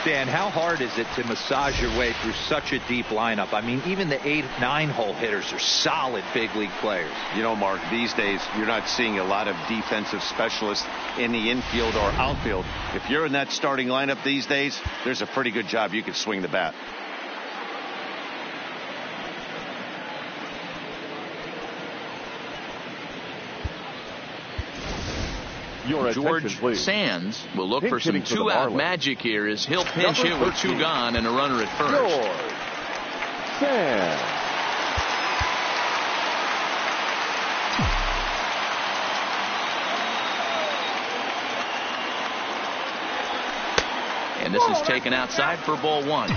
Dan, how hard is it to massage your way through such a deep lineup? I mean, even the 8-9 hole hitters are solid big league players.
You know, Mark, these days you're not seeing a lot of defensive specialists in the infield or outfield. If you're in that starting lineup these days, there's a pretty good job you could swing the bat.
George Sands will look for some two-out magic here as he'll pinch hit with 2 gone and a runner at first.
George Sands.
And this is taken outside for ball 1.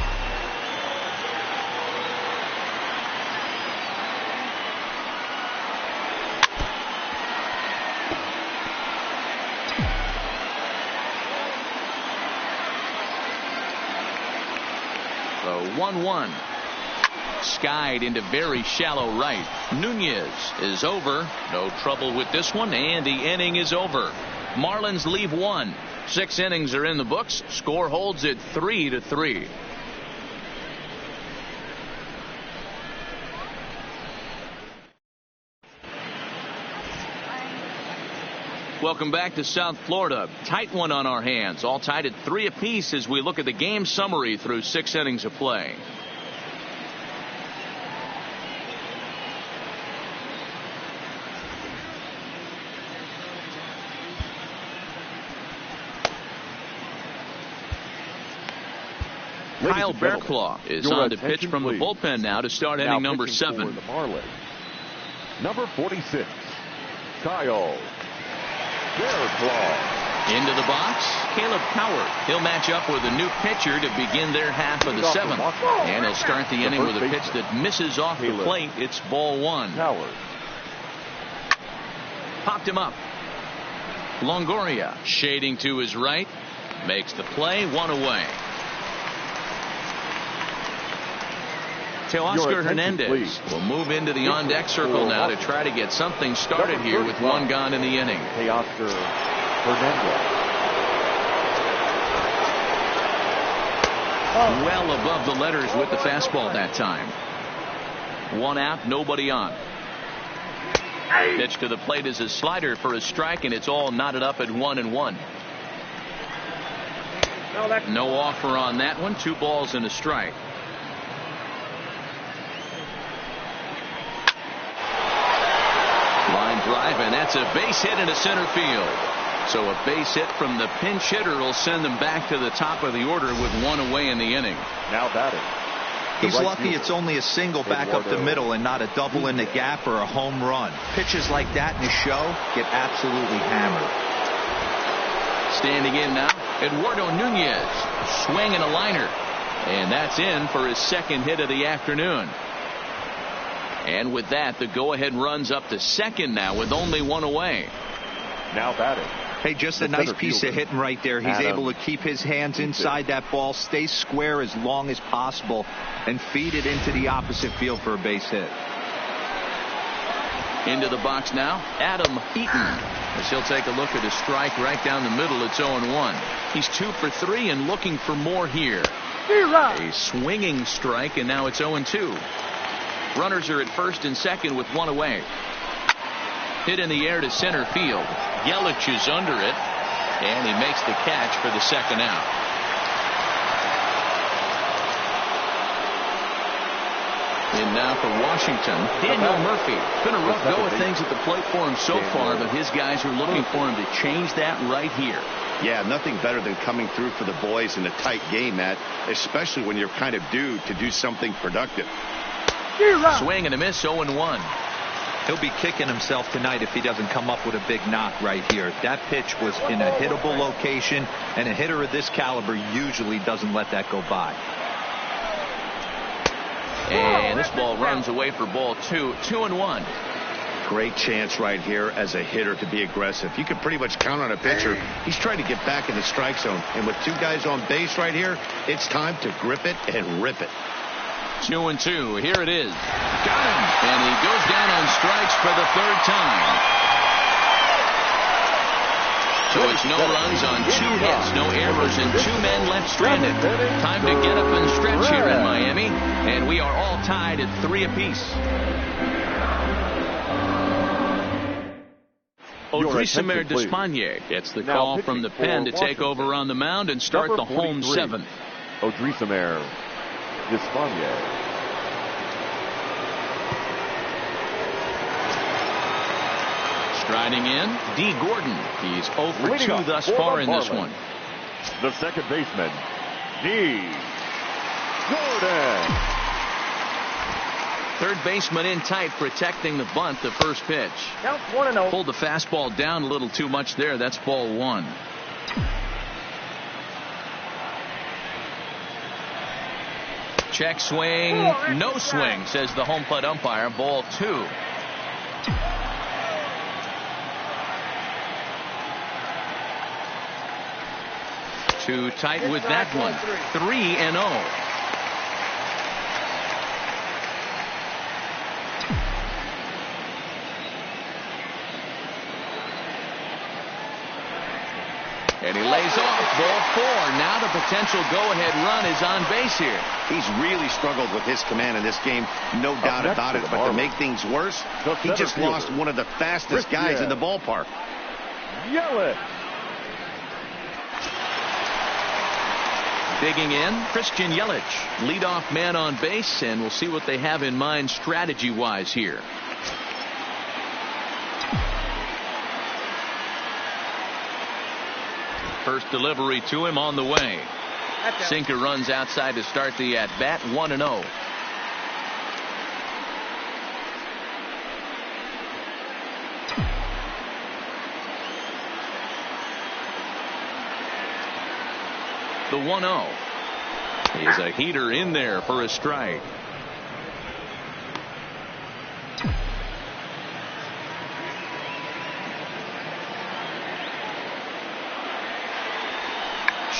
So 1-1. Skied into very shallow right. Nunez is over. No trouble with this one, and the inning is over. Marlins leave 1. 6 innings are in the books. Score holds at 3-3. Welcome back to South Florida. Tight one on our hands. All tied at 3 apiece as we look at the game summary through 6 innings of play. Kyle Bearclaw is on to pitch from the bullpen now to start inning number 7.
The Marlins. Number 46, Kyle Bearclaw.
Into the box, Caleb Coward. He'll match up with a new pitcher to begin their half of the 7th. And he'll start the inning with a pitch that misses off the plate. It's ball 1.
Coward.
Popped him up. Longoria shading to his right. Makes the play. 1 away. Teoscar Hernandez will move into the on-deck circle now to try to get something started here with 1 gone in the inning.
Teoscar Hernandez.
Well above the letters with the fastball that time. 1 out, nobody on. Pitch to the plate is a slider for a strike, and it's all knotted up at 1-1. No offer on that one. 2 balls and a strike. Line drive, and that's a base hit into center field. So a base hit from the pinch hitter will send them back to the top of the order with 1 away in the inning.
Now batting.
He's lucky it's only a single back up the middle and not a double in the gap or a home run. Pitches like that in the show get absolutely hammered.
Standing in now, Eduardo Nunez. Swing and a liner. And that's in for his 2nd hit of the afternoon. And with that, the go-ahead runs up to 2nd now with only 1 away.
Now batting.
Hey, just a nice piece of hitting right there. He's able to keep his hands inside that ball, stay square as long as possible, and feed it into the opposite field for a base hit.
Into the box now, Adam Eaton. As he'll take a look at a strike right down the middle. It's 0-1. He's 2 for 3 and looking for more here. A swinging strike, and now it's 0-2. Runners are at first and second with 1 away. Hit in the air to center field. Yelich is under it, and he makes the catch for the 2nd out. And now for Washington, Daniel Murphy. Been a rough go of things at the plate for him so far, but his guys are looking for him to change that right here.
Yeah, nothing better than coming through for the boys in a tight game, Matt, especially when you're kind of due to do something productive.
Swing and a miss, 0-1.
He'll be kicking himself tonight if he doesn't come up with a big knock right here. That pitch was in a hittable location, and a hitter of this caliber usually doesn't let that go by.
And this ball runs away for ball 2. 2-1.
Great chance right here as a hitter to be aggressive. You can pretty much count on a pitcher. He's trying to get back in the strike zone. And with 2 guys on base right here, it's time to grip it and rip it.
2-2. Here it is. Got him. And he goes down on strikes for the 3rd time. So it's no runs on 2 hits, no errors, and 2 men left stranded. Time to get up and stretch here in Miami. And we are all tied at 3 apiece. Odrisamer Despaigne gets the call from the pen to take over on the mound and start the home 7th.
Odrisamer Despaigne.
Striding in, D. Gordon. He's 0 for 2 thus far in this one.
The second baseman, D. Gordon.
Third baseman in tight, protecting the bunt, the first pitch.
Count 1-0.
Pulled the fastball down a little too much there. That's ball 1. Check swing, no swing, says the home plate umpire. Ball 2. Too tight with that one. 3-0. And he lays off. Ball 4. Now the potential go-ahead run is on base here.
He's really struggled with his command in this game, no doubt about it. But to make things worse, he just lost one of the fastest guys in the ballpark.
Yelich.
Digging in, Christian Yelich, leadoff man on base, and we'll see what they have in mind strategy-wise here. First delivery to him on the way. Sinker runs outside to start the at-bat. 1-0. The 1-0 is a heater in there for a strike.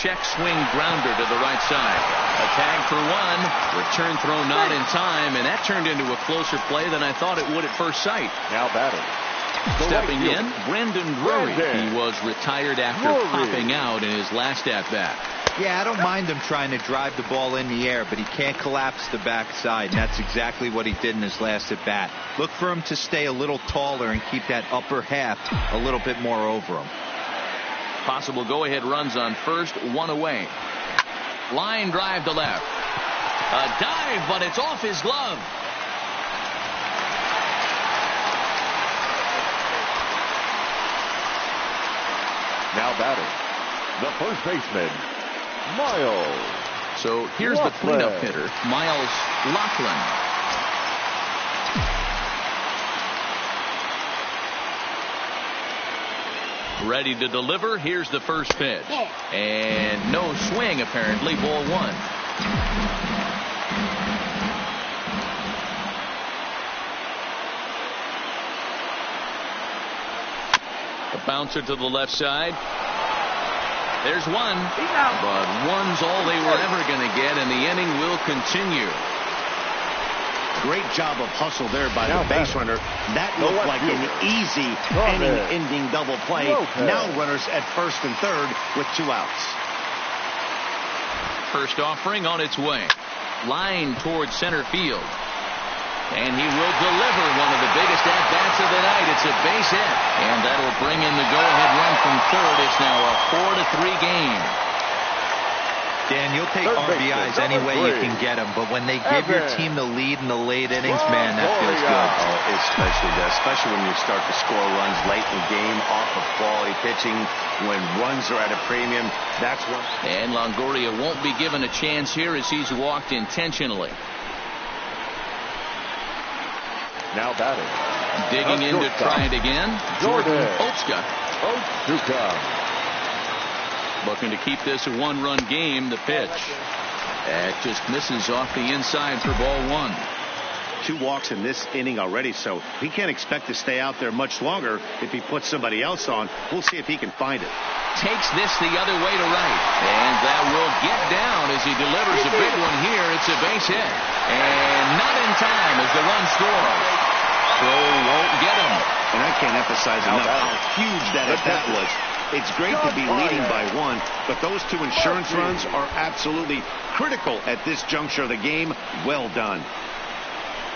Check swing grounder to the right side. A tag for 1. Return throw not in time, and that turned into a closer play than I thought it would at first sight.
Now batting.
Stepping in, Brendan Drury. He was retired after popping out in his last at-bat.
Yeah, I don't mind him trying to drive the ball in the air, but he can't collapse the backside, and that's exactly what he did in his last at-bat. Look for him to stay a little taller and keep that upper half a little bit more over him.
Possible go-ahead runs on first, 1 away. Line drive to left. A dive, but it's off his glove.
Now batting, the first baseman, Miles.
So here's the cleanup hitter, Miles Lachlan. Ready to deliver. Here's the first pitch. And no swing, apparently. Ball 1. A bouncer to the left side. There's 1. But 1's all they were ever going to get, and the inning will continue.
Great job of hustle there by the base runner. That looked like an easy inning-ending double play. Now runners at first and third with 2 outs.
First offering on its way. Line towards center field. And he will deliver one of the biggest at-bats of the night. It's a base hit. And that'll bring in the go-ahead run from third. It's now a 4-3 game.
Dan, you'll take RBIs any way you can get them, but when they give your team the lead in the late innings, man, that feels good.
Oh, it especially does, especially when you start to score runs late in the game off of quality pitching. When runs are at a premium, that's what.
And Longoria won't be given a chance here as he's walked intentionally.
Now batting.
Digging in to try it again, Jordan Otsuka.
Otsuka.
Looking to keep this a 1-run game. The pitch. That just misses off the inside for ball one.
2 walks in this inning already, so he can't expect to stay out there much longer if he puts somebody else on. We'll see if he can find it.
Takes this the other way to right. And that will get down as he delivers a big one here. It's a base hit. And not in time as the run scores. Throw won't get him.
And I can't emphasize enough how huge that at-bat was. It's great to be leading by 1, but those 2 insurance runs are absolutely critical at this juncture of the game. Well done.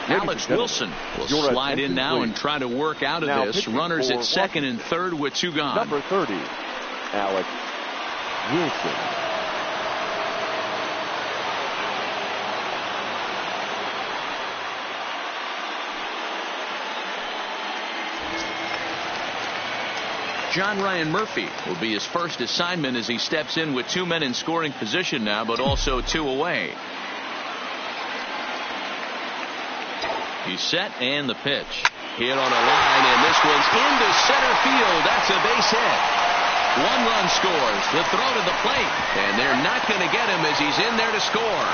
Alex Wilson will slide in now and try to work out of this. Runners at second and third with 2 gone.
Number 30, Alex Wilson.
John Ryan Murphy will be his first assignment as he steps in with 2 men in scoring position now, but also 2 away. He's set, and the pitch. Hit on a line, and this one's into center field. That's a base hit. 1 run scores. The throw to the plate, and they're not going to get him as he's in there to score.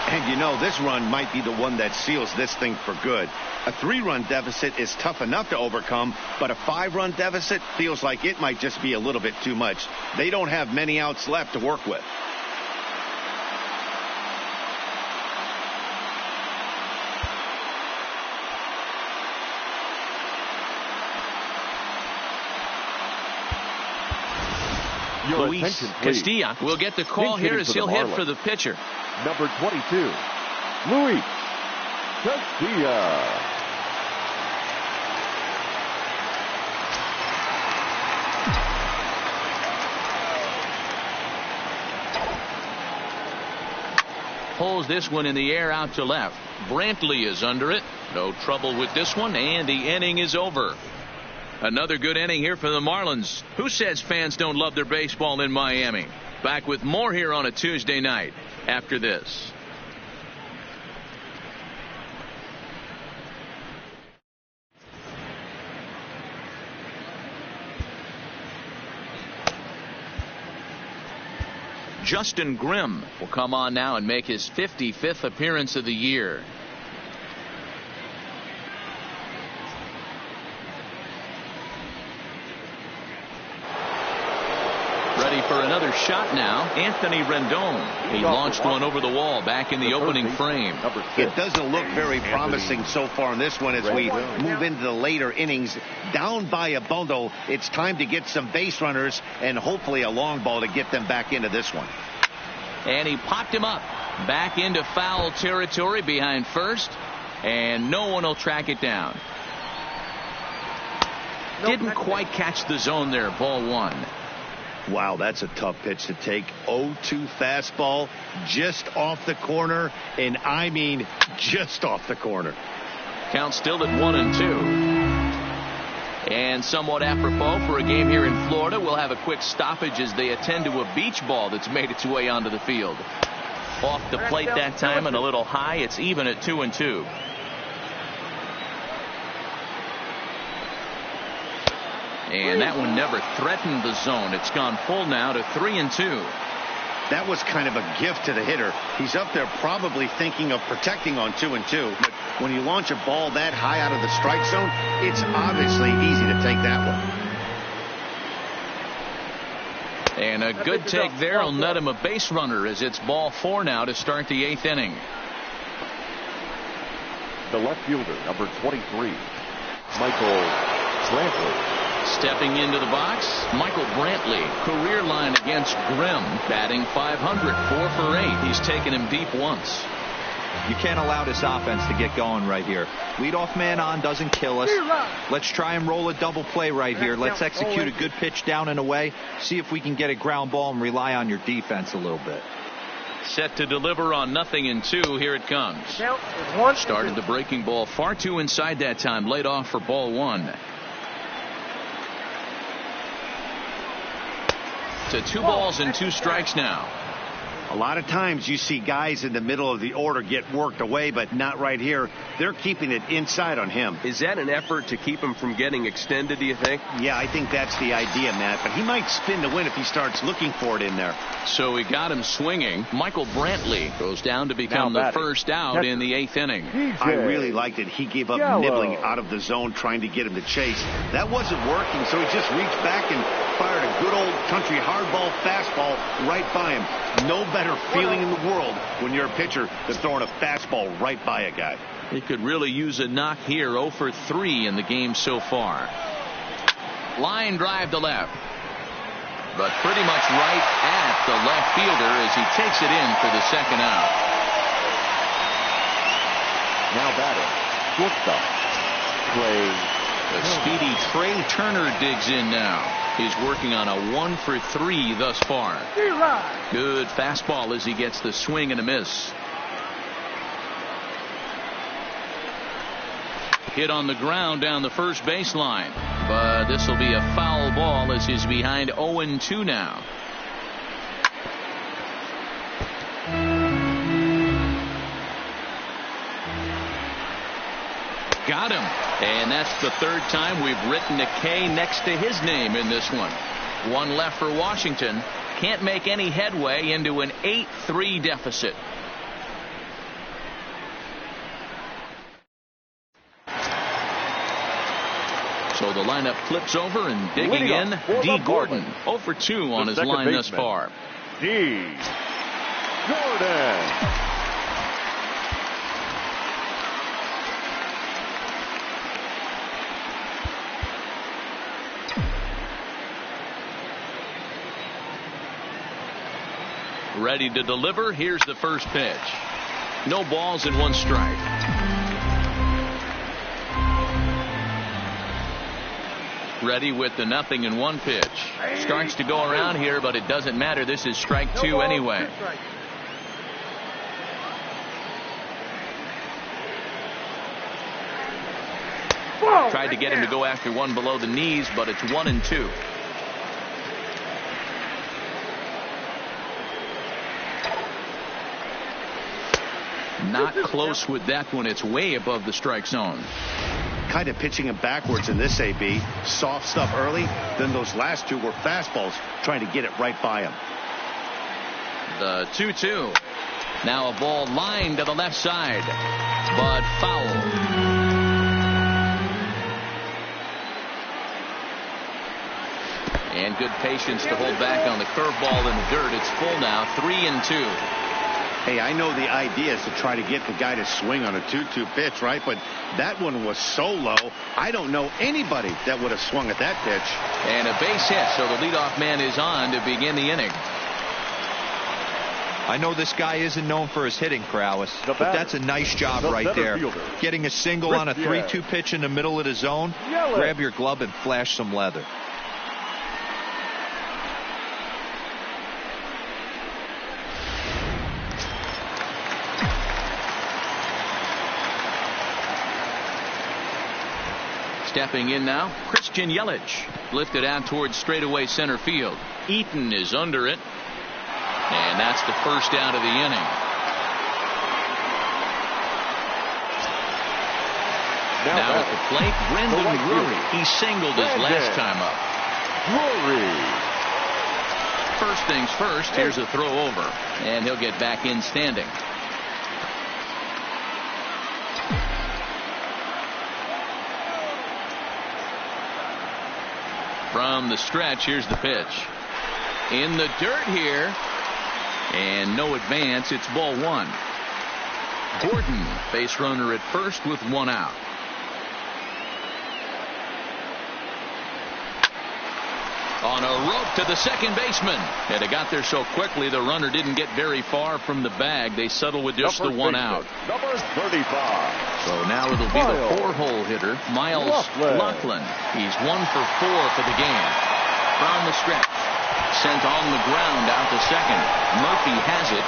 And you know, this run might be the one that seals this thing for good. A 3-run deficit is tough enough to overcome, but a 5-run deficit feels like it might just be a little bit too much. They don't have many outs left to work with.
Luis Castilla will get the call here as he'll hit for the pitcher.
Number 22, Luis Castilla.
Pulls this one in the air out to left. Brantley is under it. No trouble with this one, and the inning is over. Another good inning here for the Marlins. Who says fans don't love their baseball in Miami? Back with more here on a Tuesday night after this. Justin Grimm will come on now and make his 55th appearance of the year. Ready for another shot now. Anthony Rendon. He launched one over the wall back in the opening frame.
It doesn't look very promising so far in this one as we move into the later innings. Down by a bundle, it's time to get some base runners and hopefully a long ball to get them back into this one.
And he popped him up back into foul territory behind first, and no one will track it down. Didn't quite catch the zone there. Ball 1.
Wow, that's a tough pitch to take. 0-2 fastball just off the corner, and I mean just off the corner.
Count still at 1-2. And somewhat apropos for a game here in Florida, we'll have a quick stoppage as they attend to a beach ball that's made its way onto the field. Off the plate that time and a little high. It's even at 2-2. And that one never threatened the zone. It's gone full now to 3-2.
That was kind of a gift to the hitter. He's up there probably thinking of protecting on 2-2. But when you launch a ball that high out of the strike zone, it's obviously easy to take that one.
And a good take there will net him a base runner as it's ball 4 now to start the 8th inning.
The left fielder, number 23, Michael Brantley.
Stepping into the box, Michael Brantley. Career line against Grimm, batting .500, 4 for 8. He's taken him deep once.
You can't allow this offense to get going right here. Leadoff man on doesn't kill us. Let's try and roll a double play right here. Let's execute a good pitch down and away. See if we can get a ground ball and rely on your defense a little bit.
Set to deliver on 0-2. Here it comes. Started the breaking ball far too inside that time. Laid off for ball 1. To 2 balls and 2 strikes now.
A lot of times you see guys in the middle of the order get worked away, but not right here. They're keeping it inside on him.
Is that an effort to keep him from getting extended, do you think?
Yeah, I think that's the idea, Matt. But he might spin to win if he starts looking for it in there.
So we got him swinging. Michael Brantley goes down to become the first out in the 8th inning.
I really liked it. He gave up nibbling out of the zone, trying to get him to chase. That wasn't working, so he just reached back and fired a good old country hardball fastball right by him. No better feeling in the world when you're a pitcher than throwing a fastball right by a guy.
He could really use a knock here. 0 for 3 in the game so far. Line drive to left, but pretty much right at the left fielder as he takes it in for the second out.
Now batting, shortstop, Trey.
The speedy Trey Turner digs in now. He's working on a 1 for 3 thus far. Good fastball as he gets the swing and a miss. Hit on the ground down the first baseline, but this will be a foul ball as he's behind 0-2 now. Got him. And that's the third time we've written a K next to his name in this one. One left for Washington. Can't make any headway into an 8-3 deficit. So the lineup flips over and digging in, D. Gordon. 0 for 2 on his line thus far.
D. Gordon.
Ready to deliver. Here's the first pitch. No balls and 1 strike. Ready with the 0-1 pitch. Starts to go around here, but it doesn't matter. This is strike 2 anyway. Tried to get him to go after one below the knees, but it's 1-2. Not close with that one. It's way above the strike zone.
Kind of pitching him backwards in this AB. Soft stuff early. Then those last 2 were fastballs, trying to get it right by him.
The 2-2. Now a ball lined to the left side, but foul. And good patience to hold back on the curveball in the dirt. It's full now. 3-2.
Hey, I know the idea is to try to get the guy to swing on a 2-2 pitch, right? But that one was so low, I don't know anybody that would have swung at that pitch.
And a base hit, so the leadoff man is on to begin the inning.
I know this guy isn't known for his hitting prowess, but that's a nice job right there. Getting a single on a 3-2 pitch in the middle of the zone. Grab your glove and flash some leather.
Stepping in now, Christian Yelich. Lifted out towards straightaway center field. Eaton is under it. And that's the first out of the inning. Now at the plate, Brendan Drury. He singled his last time up.
Drury.
First things first, here's a throw over. And he'll get back in standing. From the stretch, here's the pitch. In the dirt here. And no advance. It's ball 1. Gordon, base runner at first with 1 out. On a rope to the second baseman. And it got there so quickly the runner didn't get very far from the bag. They settle with just the 1 out.
Number 35.
So now it'll be the 4-hole hitter, Miles Laughlin. He's 1 for 4 for the game. From the stretch. Sent on the ground out to second. Murphy has it.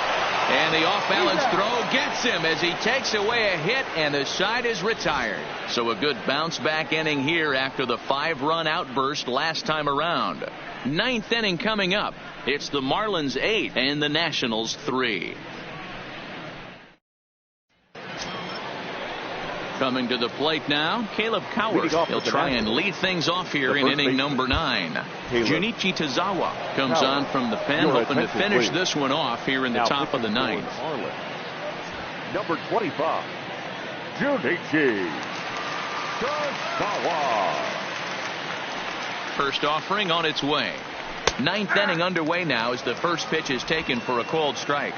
And the off-balance throw gets him as he takes away a hit, and the side is retired. So a good bounce-back inning here after the 5-run outburst last time around. 9th inning coming up. It's the Marlins 8 and the Nationals 3. Coming to the plate now, Caleb Cowart. He'll try and lead things off here in inning number 9. Junichi Tozawa comes on from the pen, hoping to finish this one off here in the top of the 9th.
Number 25, Junichi Tozawa.
First offering on its way. 9th inning underway now as the first pitch is taken for a called strike.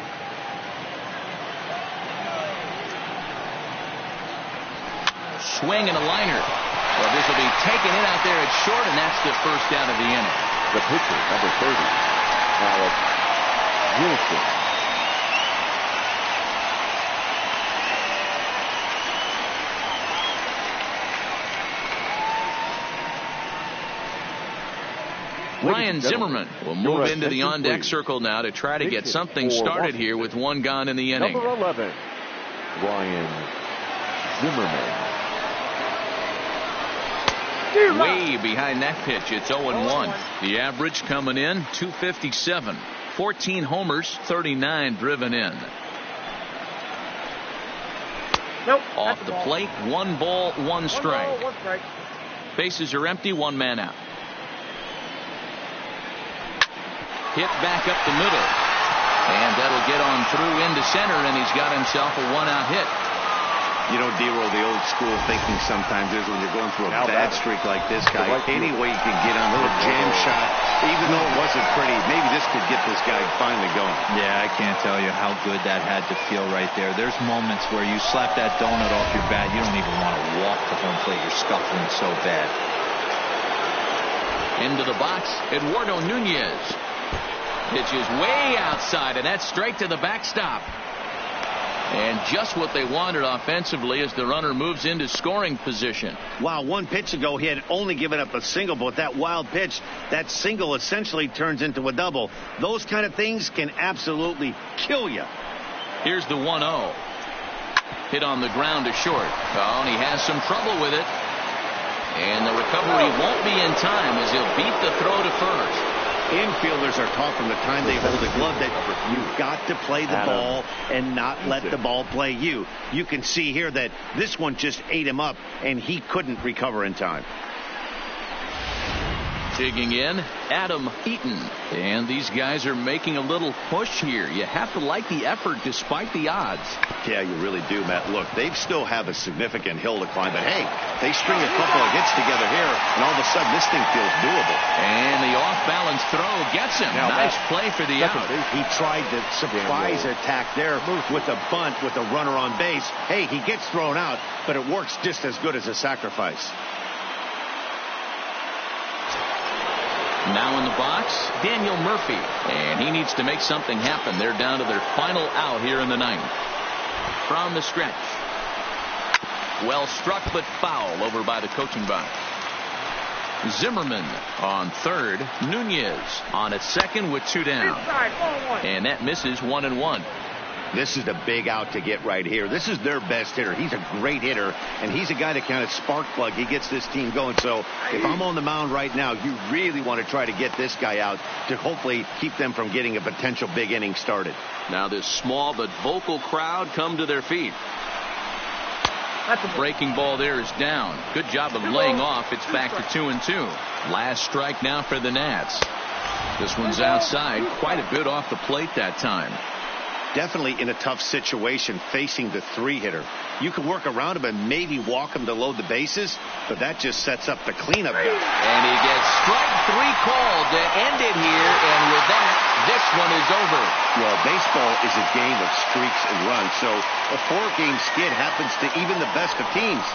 Swing and a liner. Well, this will be taken in out there at short, and that's the first out of the inning.
The pitcher, number 30, Alex Wilson.
Ryan Zimmerman will move into the on-deck circle now to try to get something started here with one gone in the inning.
Number 11, Ryan Zimmerman.
Way behind that pitch. It's 0-1. The average coming in 257. 14 homers, 39 driven in. Off the plate, 1 ball, 1 strike. Bases are empty, 1 man out. Hit back up the middle. And that'll get on through into center, and he's got himself a 1-out hit.
You know, D-Roll, the old school thinking sometimes is when you're going through a bad streak like this guy, any way you can get on a little jam shot, even though it wasn't pretty, maybe this could get this guy finally going.
Yeah, I can't tell you how good that had to feel right there. There's moments where you slap that donut off your bat, you don't even want to walk to home plate. You're scuffling so bad.
Into the box, Eduardo Nunez. Pitch is way outside, and that's straight to the backstop. And just what they wanted offensively as the runner moves into scoring position.
Wow, 1 pitch ago he had only given up a single, but with that wild pitch, that single essentially turns into a double. Those kind of things can absolutely kill you.
Here's the 1-0. Hit on the ground to short. Oh, and he has some trouble with it. And the recovery won't be in time as he'll beat the throw to first.
Infielders are taught from the time they hold the glove that you've got to play the ball and not let the ball play you. You can see here that this one just ate him up, and he couldn't recover in time.
Digging in, Adam Eaton. And these guys are making a little push here. You have to like the effort despite the odds.
Yeah, you really do, Matt. Look, they still have a significant hill to climb, but hey, they string a couple of hits together here, and all of a sudden this thing feels doable.
And the off-balance throw gets him. Nice play for the out.
He tried the surprise attack there with a bunt with a runner on base. Hey, he gets thrown out, but it works just as good as a sacrifice.
Now in the box, Daniel Murphy. And he needs to make something happen. They're down to their final out here in the 9th. From the stretch. Well struck but foul over by the coaching box. Zimmerman on third. Nunez on at second with 2 down. And that misses 1-1.
This is the big out to get right here. This is their best hitter. He's a great hitter, and he's a guy that kind of spark plug. He gets this team going. So if I'm on the mound right now, you really want to try to get this guy out to hopefully keep them from getting a potential big inning started.
Now this small but vocal crowd come to their feet. Breaking ball there is down. Good job of laying off. It's back to 2-2. Last strike now for the Nats. This one's outside. Quite a bit off the plate that time.
Definitely in a tough situation facing the 3-hitter. You can work around him and maybe walk him to load the bases, but that just sets up the cleanup guy.
And he gets strike 3 called to end it here, and with that, this one is over.
Well, baseball is a game of streaks and runs, so a 4-game skid happens to even the best of teams.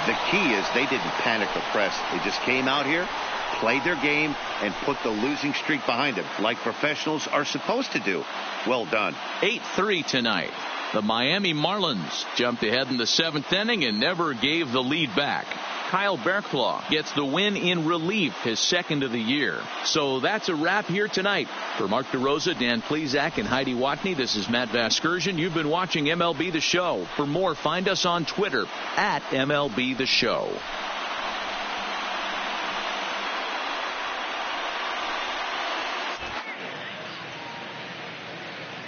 The key is they didn't panic or press. They just came out here, played their game, and put the losing streak behind them, like professionals are supposed to do. Well done.
8-3 tonight. The Miami Marlins jumped ahead in the 7th inning and never gave the lead back. Kyle Berklaw gets the win in relief, his 2nd of the year. So that's a wrap here tonight. For Mark DeRosa, Dan Plesac, and Heidi Watney, this is Matt Vasgersian. You've been watching MLB The Show. For more, find us on Twitter at MLB The Show.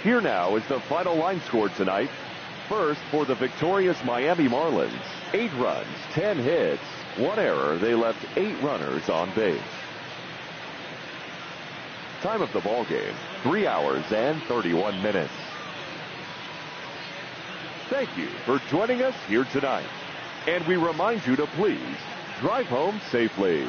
Here now is the final line score tonight. First, for the victorious Miami Marlins, 8 runs, 10 hits, 1 error. They left 8 runners on base. Time of the ball game, 3 hours and 31 minutes. Thank you for joining us here tonight. And we remind you to please drive home safely.